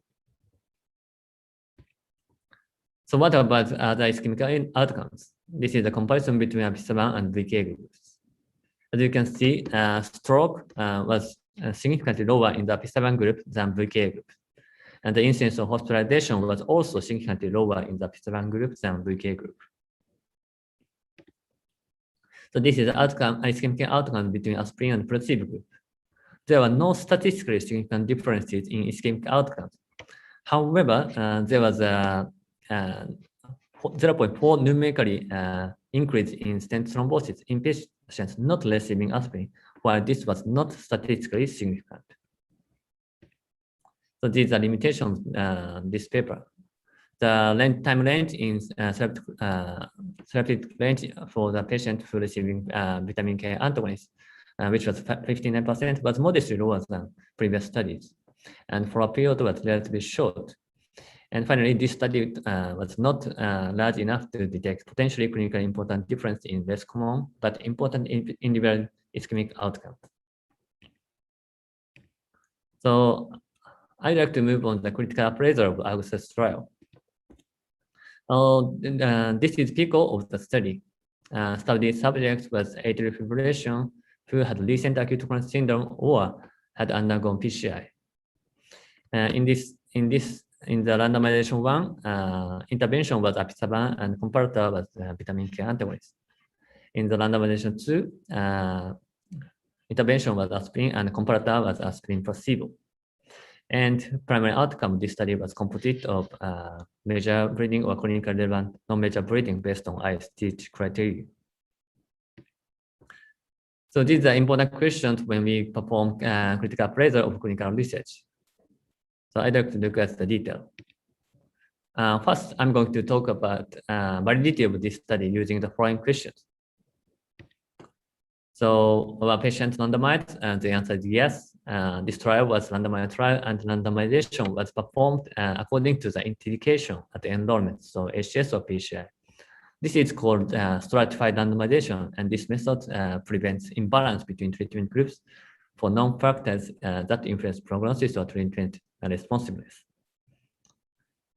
So what about other ischemic outcomes? This is a comparison between apixaban and VKA groups. As you can see, stroke was significantly lower in the apixaban group than VKA group. And the incidence of hospitalization was also significantly lower in the apixaban group than VKA group. So this is the outcome, ischemic outcome between aspirin and placebo group. There were no statistically significant differences in ischemic outcomes. However, there was a 0.4 numerically increase in stent thrombosis in patients not receiving aspirin, while this was not statistically significant. So these are limitations this paper. The time range in therapeutic range for the patient who receiving vitamin K antagonists, which was 59%, was modestly lower than previous studies. And for a period was relatively short. And finally, this study was not large enough to detect potentially clinically important difference in less common but important individual ischemic outcomes. So I'd like to move on to the critical appraisal of APSC trial. This is PICO of the study. Study subjects was atrial fibrillation who had recent acute coronary syndrome or had undergone PCI. In the randomization 1, intervention was apixaban and comparator was vitamin K antagonist. In the randomization 2, intervention was aspirin and comparator was aspirin placebo. And primary outcome of this study was composite of major bleeding or clinically relevant non-major bleeding based on IST criteria. So these are important questions when we perform critical appraisal of clinical research. So I'd like to look at the detail. First, I'm going to talk about validity of this study using the following questions. So were patients randomized? And the answer is yes. This trial was randomized trial, and randomization was performed according to the indication at the enrollment, so NHCS or PCI. This is called stratified randomization, and this method prevents imbalance between treatment groups for known factors that influence prognosis or treatment responsiveness.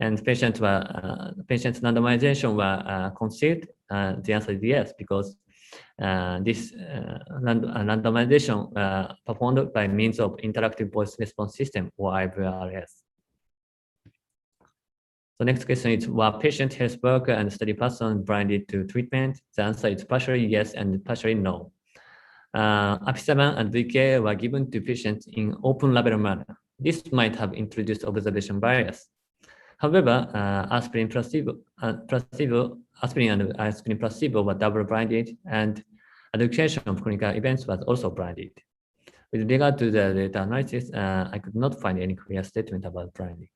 And patients randomization were conceived. The answer is yes, because this randomization performed by means of interactive voice response system or IVRS. So next question is, were patient, health worker, and study person blinded to treatment? The answer is partially yes and partially no. Apixaban and VK were given to patients in open label manner. This might have introduced observation bias. However, aspirin and aspirin placebo were double blinded, and education of clinical events was also blinded. With regard to the data analysis, I could not find any clear statement about blinding.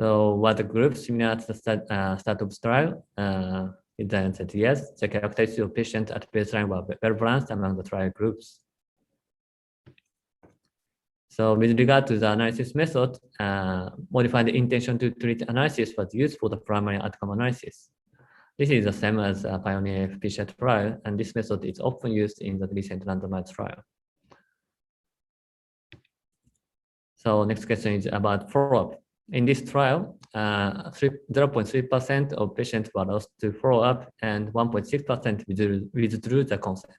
So were the groups similar to the start of the trial? The answer is yes. The characteristics of patients at baseline were well balanced among the trial groups. So with regard to the analysis method, modified intention to treat analysis was used for the primary outcome analysis. This is the same as a Pioneer PCI trial, and this method is often used in the recent randomized trial. So next question is about follow-up. In this trial, 0.3% of patients were lost to follow-up and 1.6% withdrew the consent.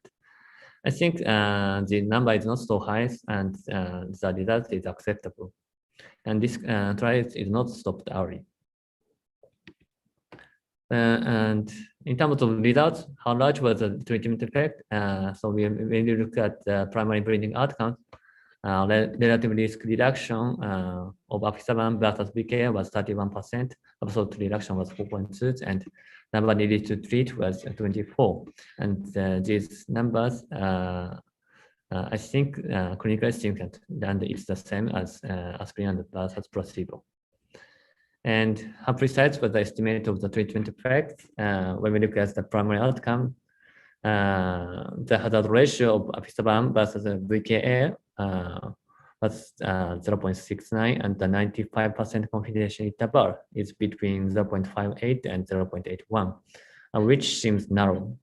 I think the number is not so high and the result is acceptable. And this trial is not stopped early. And in terms of results, how large was the treatment effect? So we look at the primary bleeding outcomes. Relative risk reduction of apixaban versus BKA was 31%. Absolute reduction was 4.2, and number needed to treat was 24. And these numbers, I think, clinically significant, and it's the same as aspirin versus placebo. And how precise was the estimate of the treatment effect? When we look at the primary outcome, the hazard ratio of apixaban versus VKA was 0.69, and the 95% confidence interval is between 0.58 and 0.81, which seems narrow.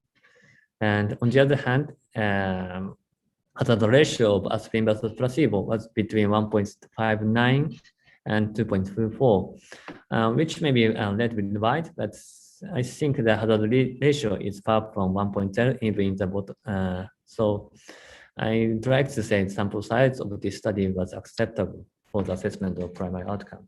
And on the other hand, hazard ratio of aspirin versus placebo was between 1.59 and 2.24, which may be a little bit wide, but I think the hazard ratio is far from 1.0 even in the bottom. So I'd like to say sample size of this study was acceptable for the assessment of primary outcome.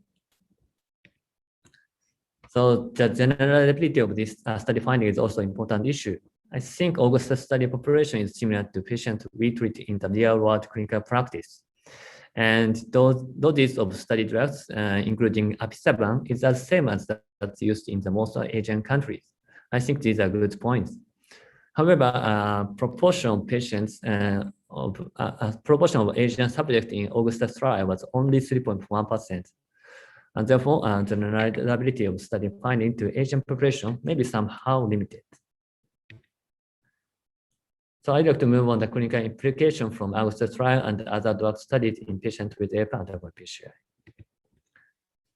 So the generalizability of this study finding is also an important issue. I think August study population is similar to patients we treat in the real-world clinical practice. And doses of study drugs, including apixaban, is the same as that's used in the most Asian countries. I think these are good points. However, proportion of patients proportion of Asian subjects in Augustus trial was only 3.1%. And therefore, the reliability of study finding to Asian population may be somehow limited. So I'd like to move on the clinical implication from Augustus trial and other drug studies in patients with AF undergoing PCI.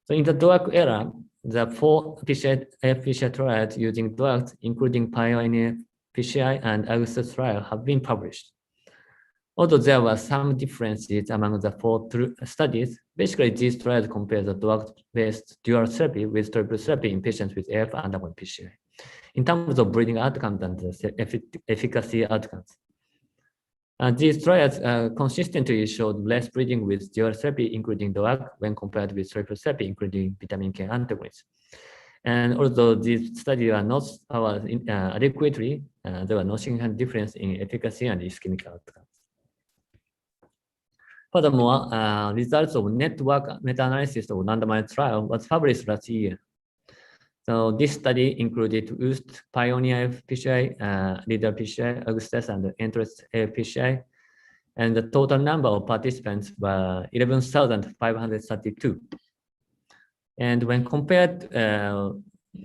So in the drug era, the 4 PCI trials using drugs, including Pioneer PCI and Augustus trial, have been published. Although there were some differences among the 4 studies, basically these trials compare the drug-based dual therapy with triple therapy in patients with AF undergoing PCI, in terms of bleeding outcomes and the efficacy outcomes. These trials consistently showed less bleeding with dual therapy, including drug, when compared with triple therapy, including vitamin K antagonists. And although these studies are not powered adequately, there was no significant difference in efficacy and ischemic outcomes. Furthermore, results of network meta-analysis of randomized trial was published last year. So this study included UST, Pioneer PCI, Leader PCI, Augustus, and Interest PCI, and the total number of participants were 11,532. And when compared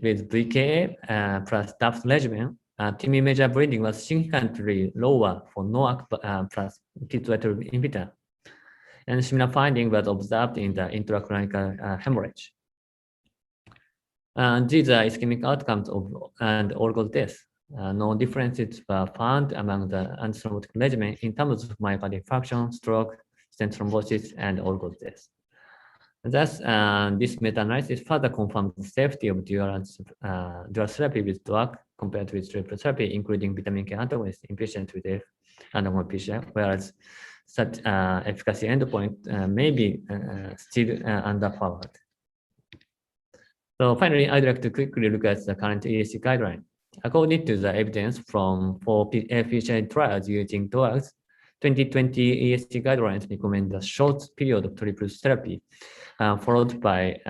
with VKA plus DAPS regimen, TIMI measure bleeding was significantly lower for NOAC plus P212 inhibitor. And similar finding was observed in the intracranial hemorrhage. These are ischemic outcomes and all-cause death. No differences were found among the antithrombotic regimen in terms of myocardial infarction, stroke, stent thrombosis, and all-cause death. Thus, this meta-analysis further confirms the safety of dual therapy with drug compared with triple therapy, including vitamin K antagonists in patients with AF undergoing PCI, whereas such efficacy endpoint may be still underpowered. So finally, I'd like to quickly look at the current ESC guideline. According to the evidence from 4 PCI trials using drugs, 2020 ESC guidelines recommend a short period of triple therapy, followed by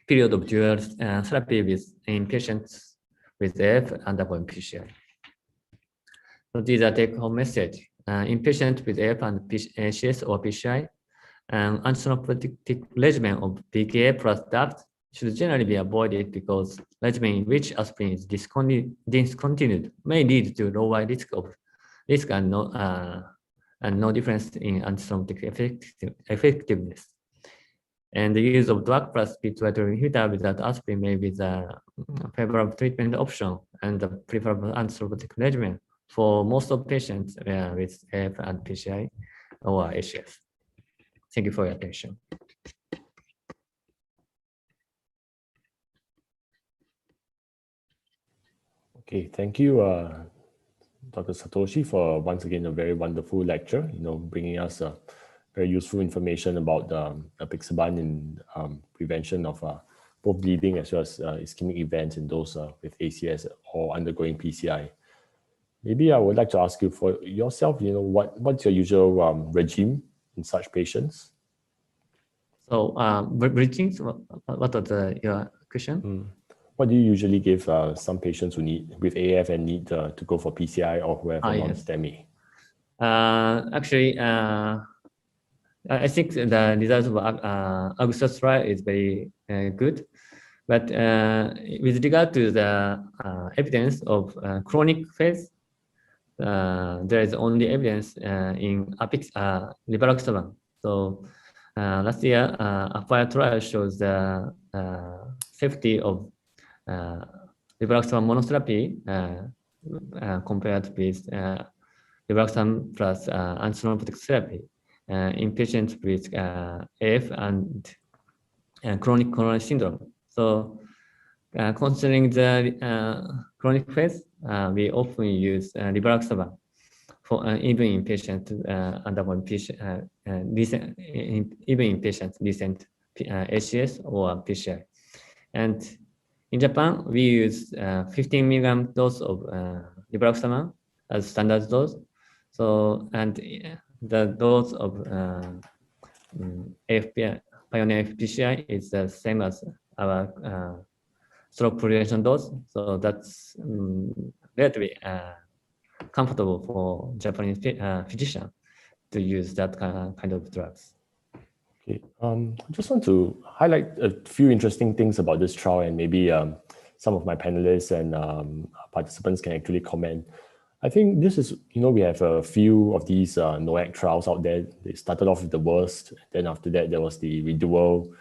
period of dual therapy in patients with AF undergoing PCI. So these are take-home message. In patients with AF and NHCS or PCI, antithrombotic regimen of PKA plus DAPT should generally be avoided because regimen in which aspirin is discontinued may lead to lower risk and no difference in antithrombotic effectiveness. And the use of drug plus P212 inhibitor without aspirin may be the favorable treatment option and the preferable antithrombotic regimen for most of patients with AF and PCI or ACS. Thank you for your attention. Okay, thank you, Dr. Satoshi, for once again a very wonderful lecture. Bringing us very useful information about apixaban in prevention of both bleeding as well as ischemic events in those with ACS or undergoing PCI. Maybe I would like to ask you for yourself. What's your usual regime in such patients? So, bridging. What are your question? What do you usually give some patients who need with AF and need to go for PCI or who have a non-STEMI? Actually, I think the result of Augustus trial is very good, but with regard to the evidence of chronic phase, there is only evidence in rivaroxaban. So last year, APPHIRE trial shows the safety of rivaroxaban monotherapy compared with rivaroxaban plus antithrombotic therapy in patients with AF and chronic coronary syndrome. So considering the chronic phase, we often use rivaroxaban for even in patients undergoing even in patients recent HCS or PCI. And in Japan, we use 15 milligram dose of rivaroxaban as standard dose. So, and the dose of Pioneer PCI is the same as our stroke prevention dose. So that's relatively comfortable for Japanese physician to use that kind of drugs. Okay, I just want to highlight a few interesting things about this trial, and maybe some of my panelists and participants can actually comment. I think this is, we have a few of these NOAC trials out there. They started off with the worst. Then after that, there was the Redual,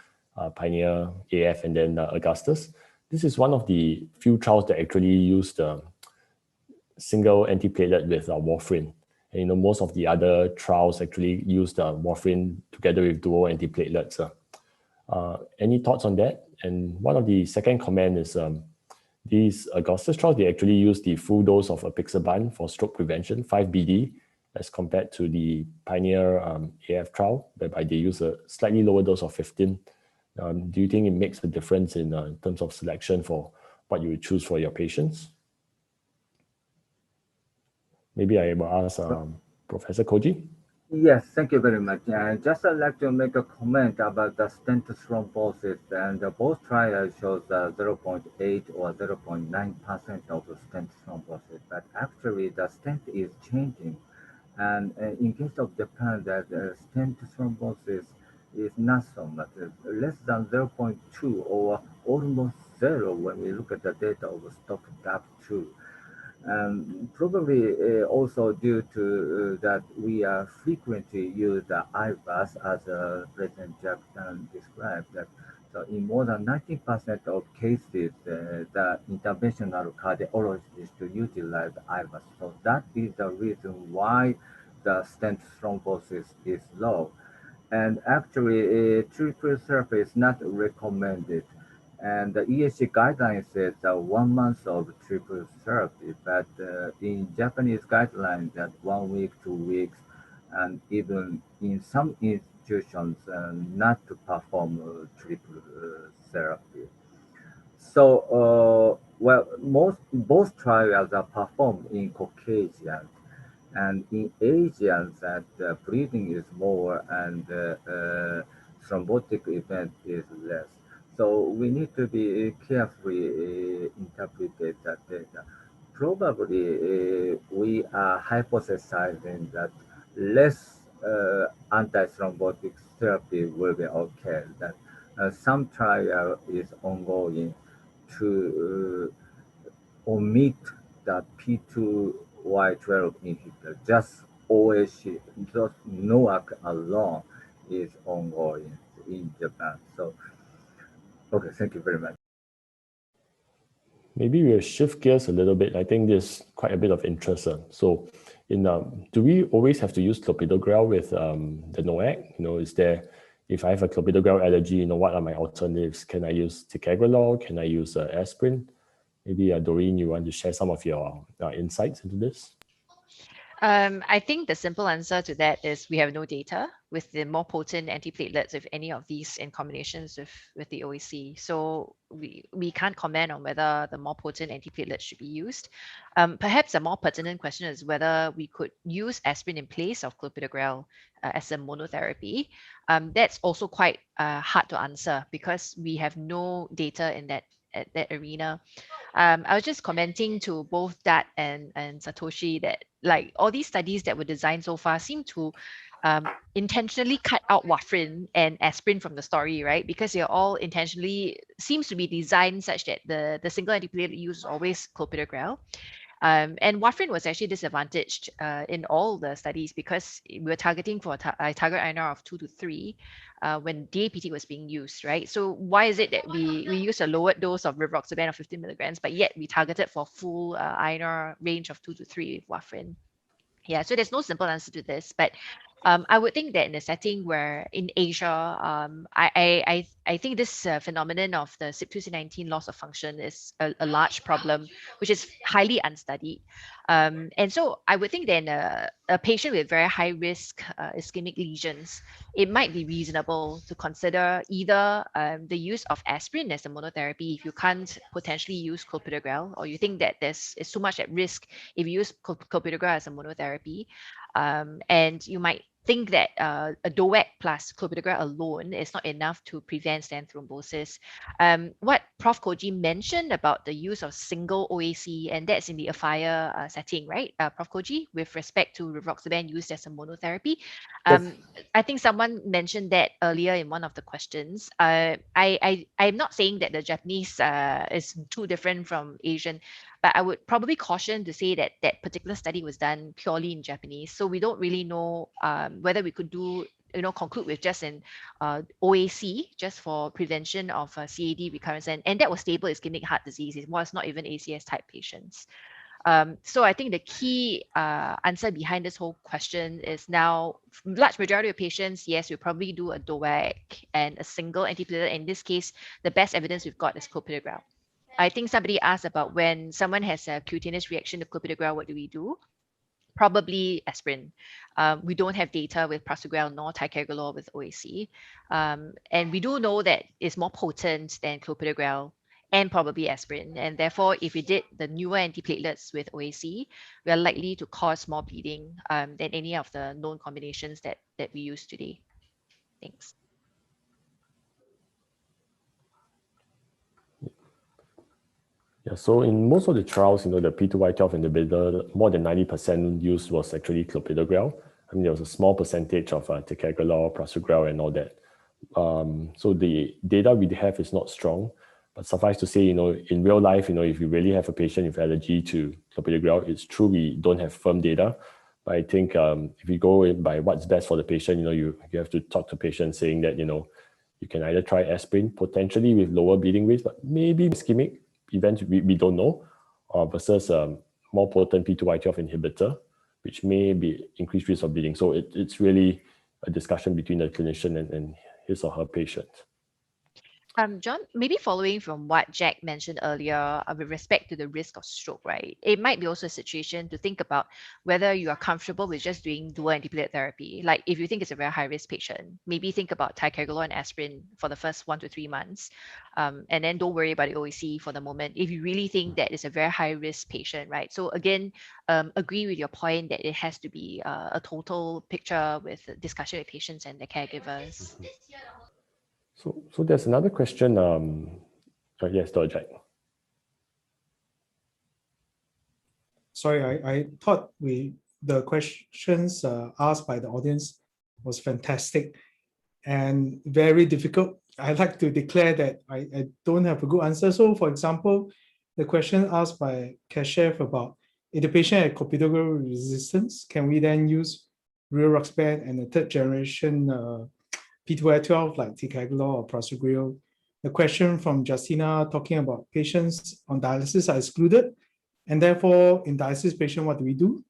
Pioneer, AF, and then Augustus. This is one of the few trials that actually used single antiplatelet with warfarin. And most of the other trials actually used warfarin together with dual antiplatelets. Any thoughts on that? And one of the second comment is these Augustus trials, they actually use the full dose of apixaban for stroke prevention, 5 BD, as compared to the Pioneer AF trial, whereby they use a slightly lower dose of 15. Do you think it makes a difference in terms of selection for what you would choose for your patients? Maybe I will ask Professor Koji. Yes, thank you very much. Just I'd like to make a comment about the stent thrombosis, and both trials shows 0.8 or 0.9% of stent thrombosis, but actually the stent is changing. And in case of Japan, that stent thrombosis is not so much, less than 0.2 or almost zero when we look at the data of stop gap 2. Probably also due to that we are frequently use the IVAS as President Jack described that. So in more than 90% of cases, the interventional cardiologist to utilize IVAS. So that is the reason why the stent thrombosis is low. And actually, triple therapy is not recommended. And the ESC guideline says 1 month of triple therapy, but in Japanese guidelines that 1 week, 2 weeks, and even in some institutions not to perform triple therapy. So, well, both trials are performed in Caucasians, and in Asians that bleeding is more and thrombotic event is less. So we need to be carefully interpret that data. Probably we are hypothesizing that less antithrombotic therapy will be okay. That some trial is ongoing to omit the P2Y12 inhibitor. Just OAC, just NOAC alone is ongoing in Japan. So. Okay, thank you very much. Maybe we'll shift gears a little bit. I think there's quite a bit of interest. So do we always have to use clopidogrel with the NOAC? Is there, if I have a clopidogrel allergy, what are my alternatives? Can I use ticagrelor? Can I use aspirin? Maybe Doreen, you want to share some of your insights into this? I think the simple answer to that is we have no data with the more potent antiplatelets, if any of these in combinations with the OAC. So we can't comment on whether the more potent antiplatelets should be used. Perhaps a more pertinent question is whether we could use aspirin in place of clopidogrel as a monotherapy. That's also quite hard to answer because we have no data in that arena. I was just commenting to both Dat and Satoshi that like all these studies that were designed so far seem to intentionally cut out warfarin and aspirin from the story, right? Because they're all intentionally seems to be designed such that the single antiplatelet use is always clopidogrel. And warfarin was actually disadvantaged in all the studies because we were targeting for a target INR of 2 to 3 when DAPT was being used, right? So why is it that we use a lowered dose of rivaroxaban of 15 milligrams, but yet we targeted for full INR range of 2 to 3 with warfarin? Yeah, so there's no simple answer to this, but I would think that in a setting where in Asia, I think this phenomenon of the CYP2C19 loss of function is a large problem, which is highly unstudied. And so I would think that in a patient with very high risk ischemic lesions, it might be reasonable to consider either the use of aspirin as a monotherapy if you can't potentially use clopidogrel, or you think that it's too much at risk if you use clopidogrel as a monotherapy. And you might think that a DOAC plus clopidogrel alone is not enough to prevent stent thrombosis. What Prof. Koji mentioned about the use of single OAC, and that's in the AFIRE setting, right, Prof. Koji, with respect to rivaroxaban used as a monotherapy. Yes. I think someone mentioned that earlier in one of the questions. I'm not saying that the Japanese is too different from Asian, but I would probably caution to say that that particular study was done purely in Japanese. So we don't really know whether we could do, conclude with just an OAC, just for prevention of CAD recurrence. And that was stable ischemic heart disease. It was not even ACS type patients. So I think the key answer behind this whole question is now, large majority of patients, yes, we probably do a DOAC and a single antiplatelet. In this case, the best evidence we've got is clopidogrel. I think somebody asked about when someone has a cutaneous reaction to clopidogrel, what do we do? Probably aspirin. We don't have data with prasugrel nor ticagrelor with OAC. And we do know that it's more potent than clopidogrel and probably aspirin. And therefore, if we did the newer antiplatelets with OAC, we are likely to cause more bleeding than any of the known combinations that we use today. Thanks. Yeah, so in most of the trials, the P2Y12 inhibitor, more than 90% use was actually clopidogrel. I mean, there was a small percentage of ticagrelor, prasugrel, and all that. So the data we have is not strong, but suffice to say, in real life, if you really have a patient with allergy to clopidogrel, it's true we don't have firm data. But I think if you go by what's best for the patient, you have to talk to patients saying that, you can either try aspirin, potentially with lower bleeding rates, but maybe ischemic events we don't know, versus more potent P2Y12 inhibitor, which may be increased risk of bleeding. So it's really a discussion between the clinician and his or her patient. John, maybe following from what Jack mentioned earlier with respect to the risk of stroke, right? It might be also a situation to think about whether you are comfortable with just doing dual antiplatelet therapy. Like if you think it's a very high risk patient, maybe think about ticagrelor and aspirin for the first 1 to 3 months. And then don't worry about the OAC for the moment if you really think that it's a very high risk patient, right? So again, agree with your point that it has to be a total picture with discussion with patients and the caregivers. So there's another question. Yes, Dr. Jack. Sorry, I thought the questions asked by the audience was fantastic and very difficult. I'd like to declare that I don't have a good answer. So for example, the question asked by Kashev about if the patient had clopidogrel resistance, can we then use rivaroxaban and the third generation P2Y12 like ticagrelor or prasugrel? The question from Justina talking about patients on dialysis are excluded, and therefore in dialysis patient, what do we do?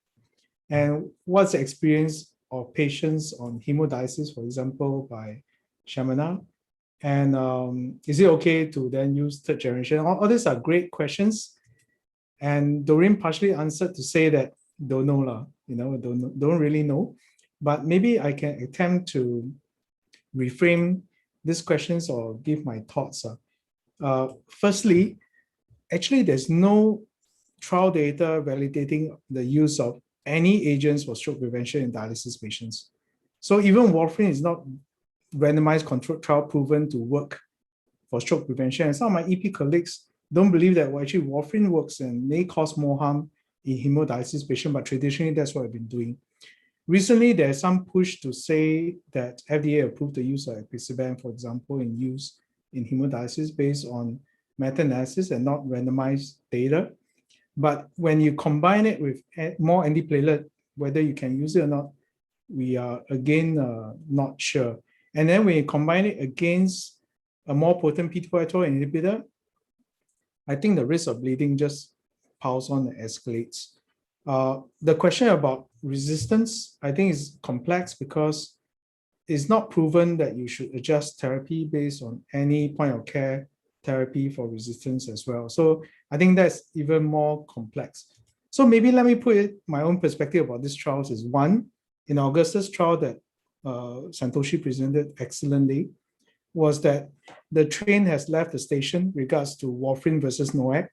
And what's the experience of patients on hemodialysis, for example, by Shamana? And is it okay to then use third generation? All these are great questions. And Doreen partially answered to say that don't know lah, don't really know. But maybe I can attempt to reframe these questions or give my thoughts. Firstly, actually, there's no trial data validating the use of any agents for stroke prevention in dialysis patients. So even warfarin is not randomized controlled trial proven to work for stroke prevention. And some of my EP colleagues don't believe that, well, actually warfarin works and may cause more harm in hemodialysis patients, but traditionally that's what I've been doing. Recently, there's some push to say that FDA approved the use of Appraisal, for example, in use in hemodialysis based on meta-analysis and not randomized data. But when you combine it with more antiplatelet, whether you can use it or not, we are again not sure. And then when you combine it against a more potent P2Y12 inhibitor, I think the risk of bleeding just piles on and escalates. The question about resistance, I think, is complex because it's not proven that you should adjust therapy based on any point of care therapy for resistance as well. So I think that's even more complex. So maybe let me put it, my own perspective about these trials is one, in Augustus trial that Satoshi presented excellently, was that the train has left the station regards to warfarin versus NOAC.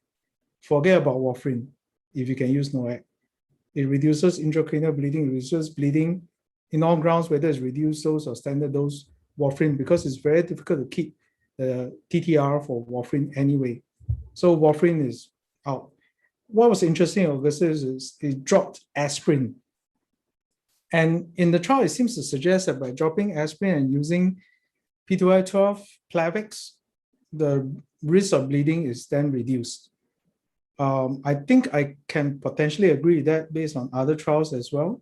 Forget about warfarin if you can use NOAC. It reduces intracranial bleeding, it reduces bleeding in all grounds, whether it's reduced dose or standard dose warfarin, because it's very difficult to keep the TTR for warfarin anyway. So warfarin is out. What was interesting in Augustus is it dropped aspirin. And in the trial, it seems to suggest that by dropping aspirin and using P2Y12 Plavix, the risk of bleeding is then reduced. I think I can potentially agree with that based on other trials as well.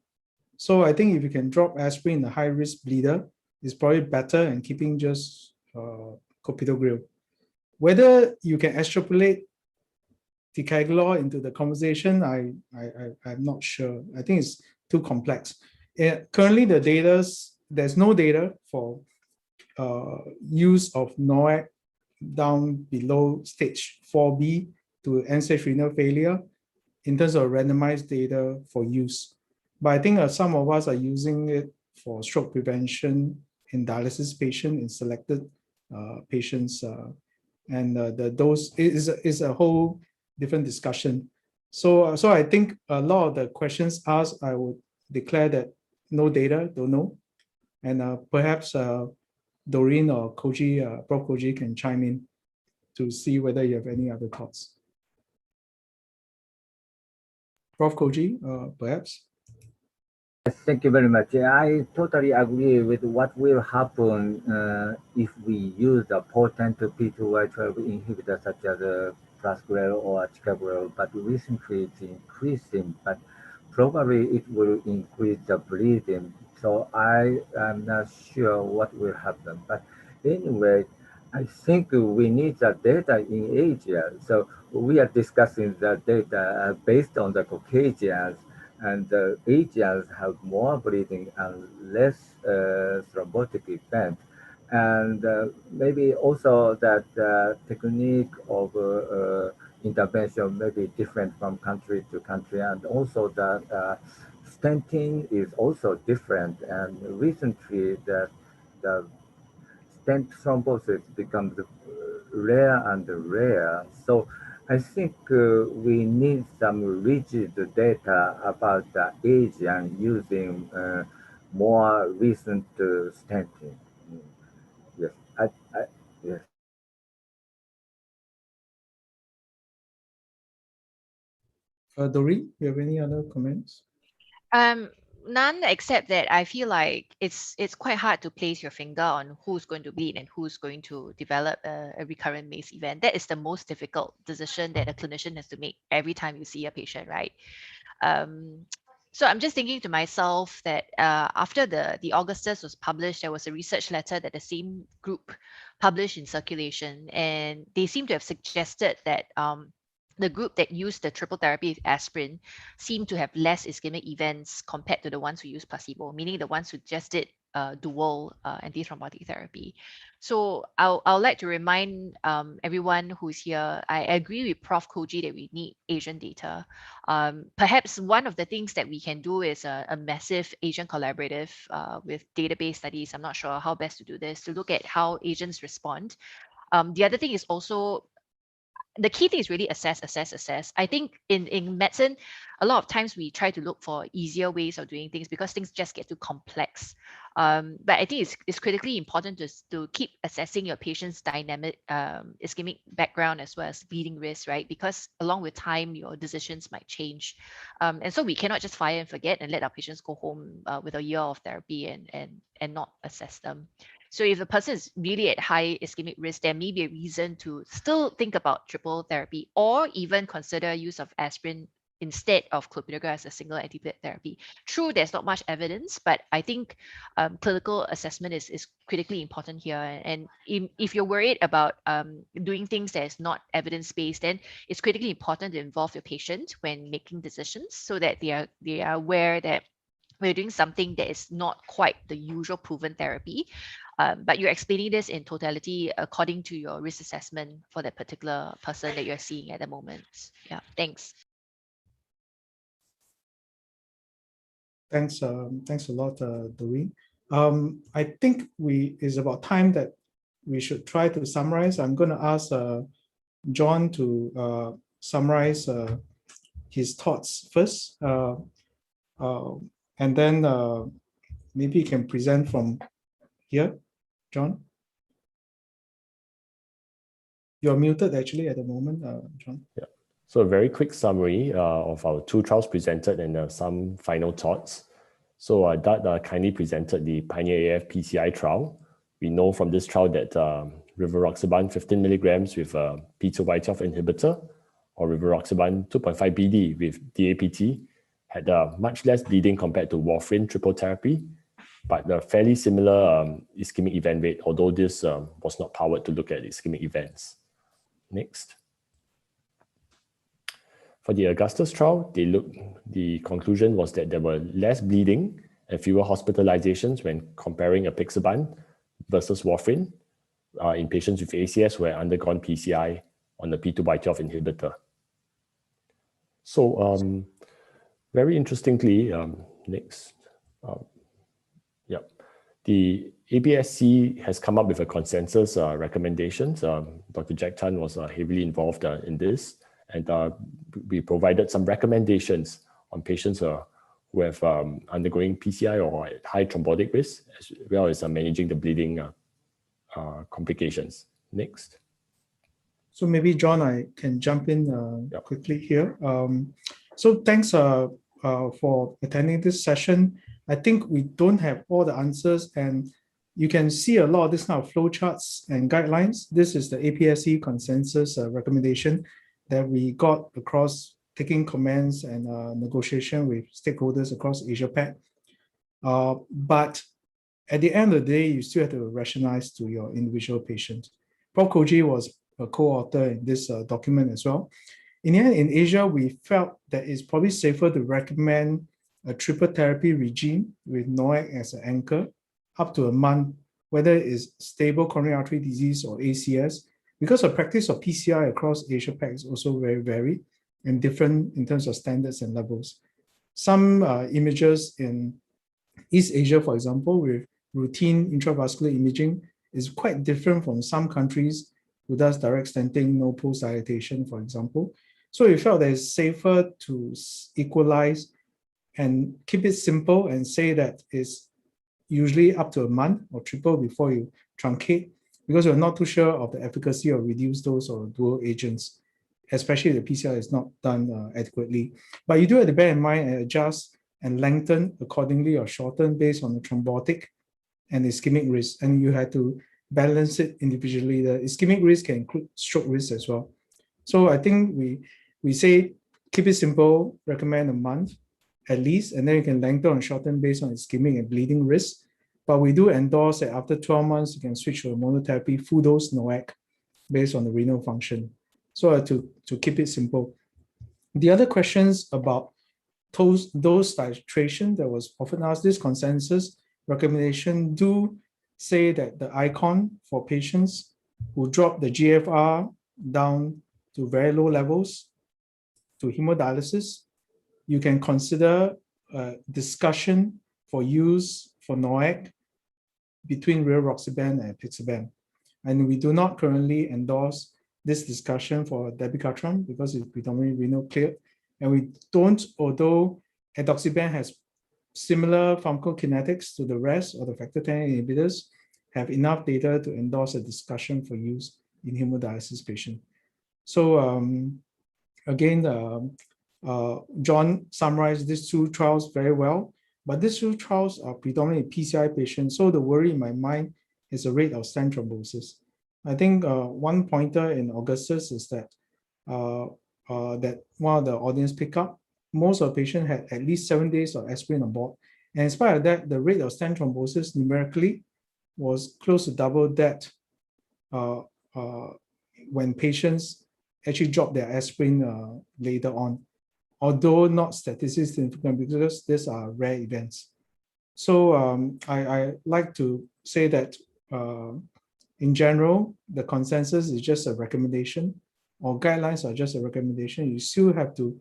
So I think if you can drop aspirin in a high-risk bleeder, it's probably better than keeping just clopidogrel. Whether you can extrapolate ticagrelor into the conversation, I'm not sure. I think it's too complex. Currently, there's no data for use of NOAC down below stage 4B to end-stage renal failure in terms of randomized data for use. But I think some of us are using it for stroke prevention in dialysis patients, in selected patients, and the dose is a whole different discussion. So I think a lot of the questions asked, I would declare that no data, don't know, and perhaps Doreen or Koji, Prof. Koji can chime in to see whether you have any other thoughts. Prof. Koji, perhaps? Thank you very much. I totally agree with what will happen if we use a potent P2Y12 inhibitor such as prasugrel or ticagrelor, but recently it's increasing, but probably it will increase the bleeding. So I am not sure what will happen. But anyway, I think we need the data in Asia. So we are discussing the data based on the Caucasians, and the Asians have more bleeding and less thrombotic event. And maybe also that technique of intervention may be different from country to country, and also that stenting is also different. And recently the stent thrombosis becomes rare and rare. So I think we need some rigid data about the Asian using more recent stenting. Yes, yes. Doreen, you have any other comments? None, except that I feel like it's quite hard to place your finger on who's going to bleed and who's going to develop a recurrent MACE event. That is the most difficult decision that a clinician has to make every time you see a patient, right? So I'm just thinking to myself that after the Augustus was published, there was a research letter that the same group published in Circulation, and they seem to have suggested that the group that used the triple therapy with aspirin seemed to have less ischemic events compared to the ones who used placebo, meaning the ones who just did dual antithrombotic therapy. So I'll like to remind everyone who's here, I agree with Prof. Koji that we need Asian data. Perhaps one of the things that we can do is a massive Asian collaborative with database studies. I'm not sure how best to do this, to look at how Asians respond. The other thing is also, the key thing is really assess. I think in medicine, a lot of times we try to look for easier ways of doing things because things just get too complex. But I think it's critically important to keep assessing your patient's dynamic ischemic background as well as bleeding risk, right? Because along with time, your decisions might change. And so we cannot just fire and forget and let our patients go home with a year of therapy and not assess them. So if the person is really at high ischemic risk, there may be a reason to still think about triple therapy or even consider use of aspirin instead of clopidogrel as a single antiplatelet therapy. True, there's not much evidence, but I think clinical assessment is critically important here. And if you're worried about doing things that is not evidence-based, then it's critically important to involve your patient when making decisions so that they are aware that we're doing something that is not quite the usual proven therapy. But you're explaining this in totality according to your risk assessment for that particular person that you're seeing at the moment. Yeah, thanks. Thanks a lot, Doreen. I think it's about time that we should try to summarize. I'm going to ask John to summarize his thoughts first, and then maybe you can present from here, John. You're muted actually at the moment, John. Yeah. So a very quick summary of our 2 trials presented and some final thoughts. So Dat kindly presented the Pioneer AF PCI trial. We know from this trial that rivaroxaban 15 milligrams with a P2Y12 inhibitor or rivaroxaban 2.5 BD with DAPT had much less bleeding compared to warfarin triple therapy, but a fairly similar ischemic event rate, although this was not powered to look at ischemic events. Next. For the Augustus trial, the conclusion was that there were less bleeding and fewer hospitalizations when comparing apixaban versus warfarin in patients with ACS who had undergone PCI on the P2Y12 inhibitor. So very interestingly, next. The APSC has come up with a consensus recommendations. Dr. Jack Tan was heavily involved in this, and we provided some recommendations on patients who have undergoing PCI or at high thrombotic risk, as well as managing the bleeding complications. Next. So maybe, John, I can jump in quickly here. So thanks for attending this session. I think we don't have all the answers, and you can see a lot of this kind of flowcharts and guidelines. This is the APSC consensus recommendation that we got across taking comments and negotiation with stakeholders across Asia-Pac. But at the end of the day, you still have to rationalize to your individual patient. Prof. Koji was a co-author in this document as well. In the end, in Asia, we felt that it's probably safer to recommend a triple therapy regime with NOAC as an anchor up to a month, whether it's stable coronary artery disease or ACS, because the practice of PCI across Asia-Pac is also very varied and different in terms of standards and levels. Some images in East Asia, for example, with routine intravascular imaging is quite different from some countries who does direct stenting, no post-dilatation, for example. So we felt that it's safer to equalize and keep it simple and say that it's usually up to a month or triple before you truncate, because you're not too sure of the efficacy of reduced dose or dual agents, especially if the PCI is not done adequately. But you do have to bear in mind and adjust and lengthen accordingly or shorten based on the thrombotic and ischemic risk, and you have to balance it individually. The ischemic risk can include stroke risk as well. So I think we say keep it simple, recommend a month at least, and then you can lengthen or shorten based on ischemic and bleeding risk. But we do endorse that after 12 months, you can switch to a monotherapy full dose NOAC based on the renal function. So to keep it simple. The other questions about dose titration that was often asked, this consensus recommendation do say that the icon for patients who drop the GFR down to very low levels to hemodialysis, you can consider a discussion for use for NOAC between rivaroxaban and apixaban. And we do not currently endorse this discussion for dabigatran because it's predominantly renal cleared. And we don't, although edoxaban has similar pharmacokinetics to the rest of the factor 10 inhibitors, have enough data to endorse a discussion for use in hemodialysis patients. So again, John summarized these two trials very well, but these two trials are predominantly PCI patients. So the worry in my mind is the rate of stent thrombosis. I think one pointer in Augustus is that that one of the audience pick up, most of the patients had at least 7 days of aspirin on board. And in spite of that, the rate of stent thrombosis numerically was close to double that when patients actually drop their aspirin later on, although not statistically significant because these are rare events. So I like to say that in general, the consensus is just a recommendation, or guidelines are just a recommendation. You still have to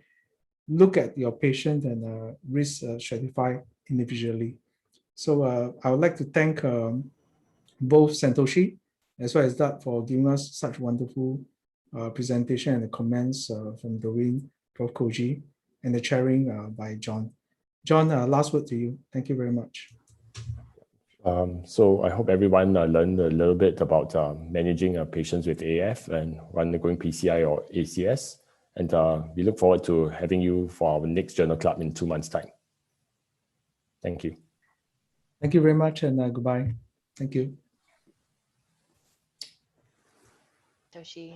look at your patient and risk stratify individually. So I would like to thank both Satoshi as well as Dat for giving us such wonderful presentation and the comments from Doreen, Prof. Koji, and the chairing by John. John, last word to you. Thank you very much. So I hope everyone learned a little bit about managing patients with AF and undergoing PCI or ACS. And we look forward to having you for our next journal club in 2 months' time. Thank you. Thank you very much, and goodbye. Thank you. Satoshi.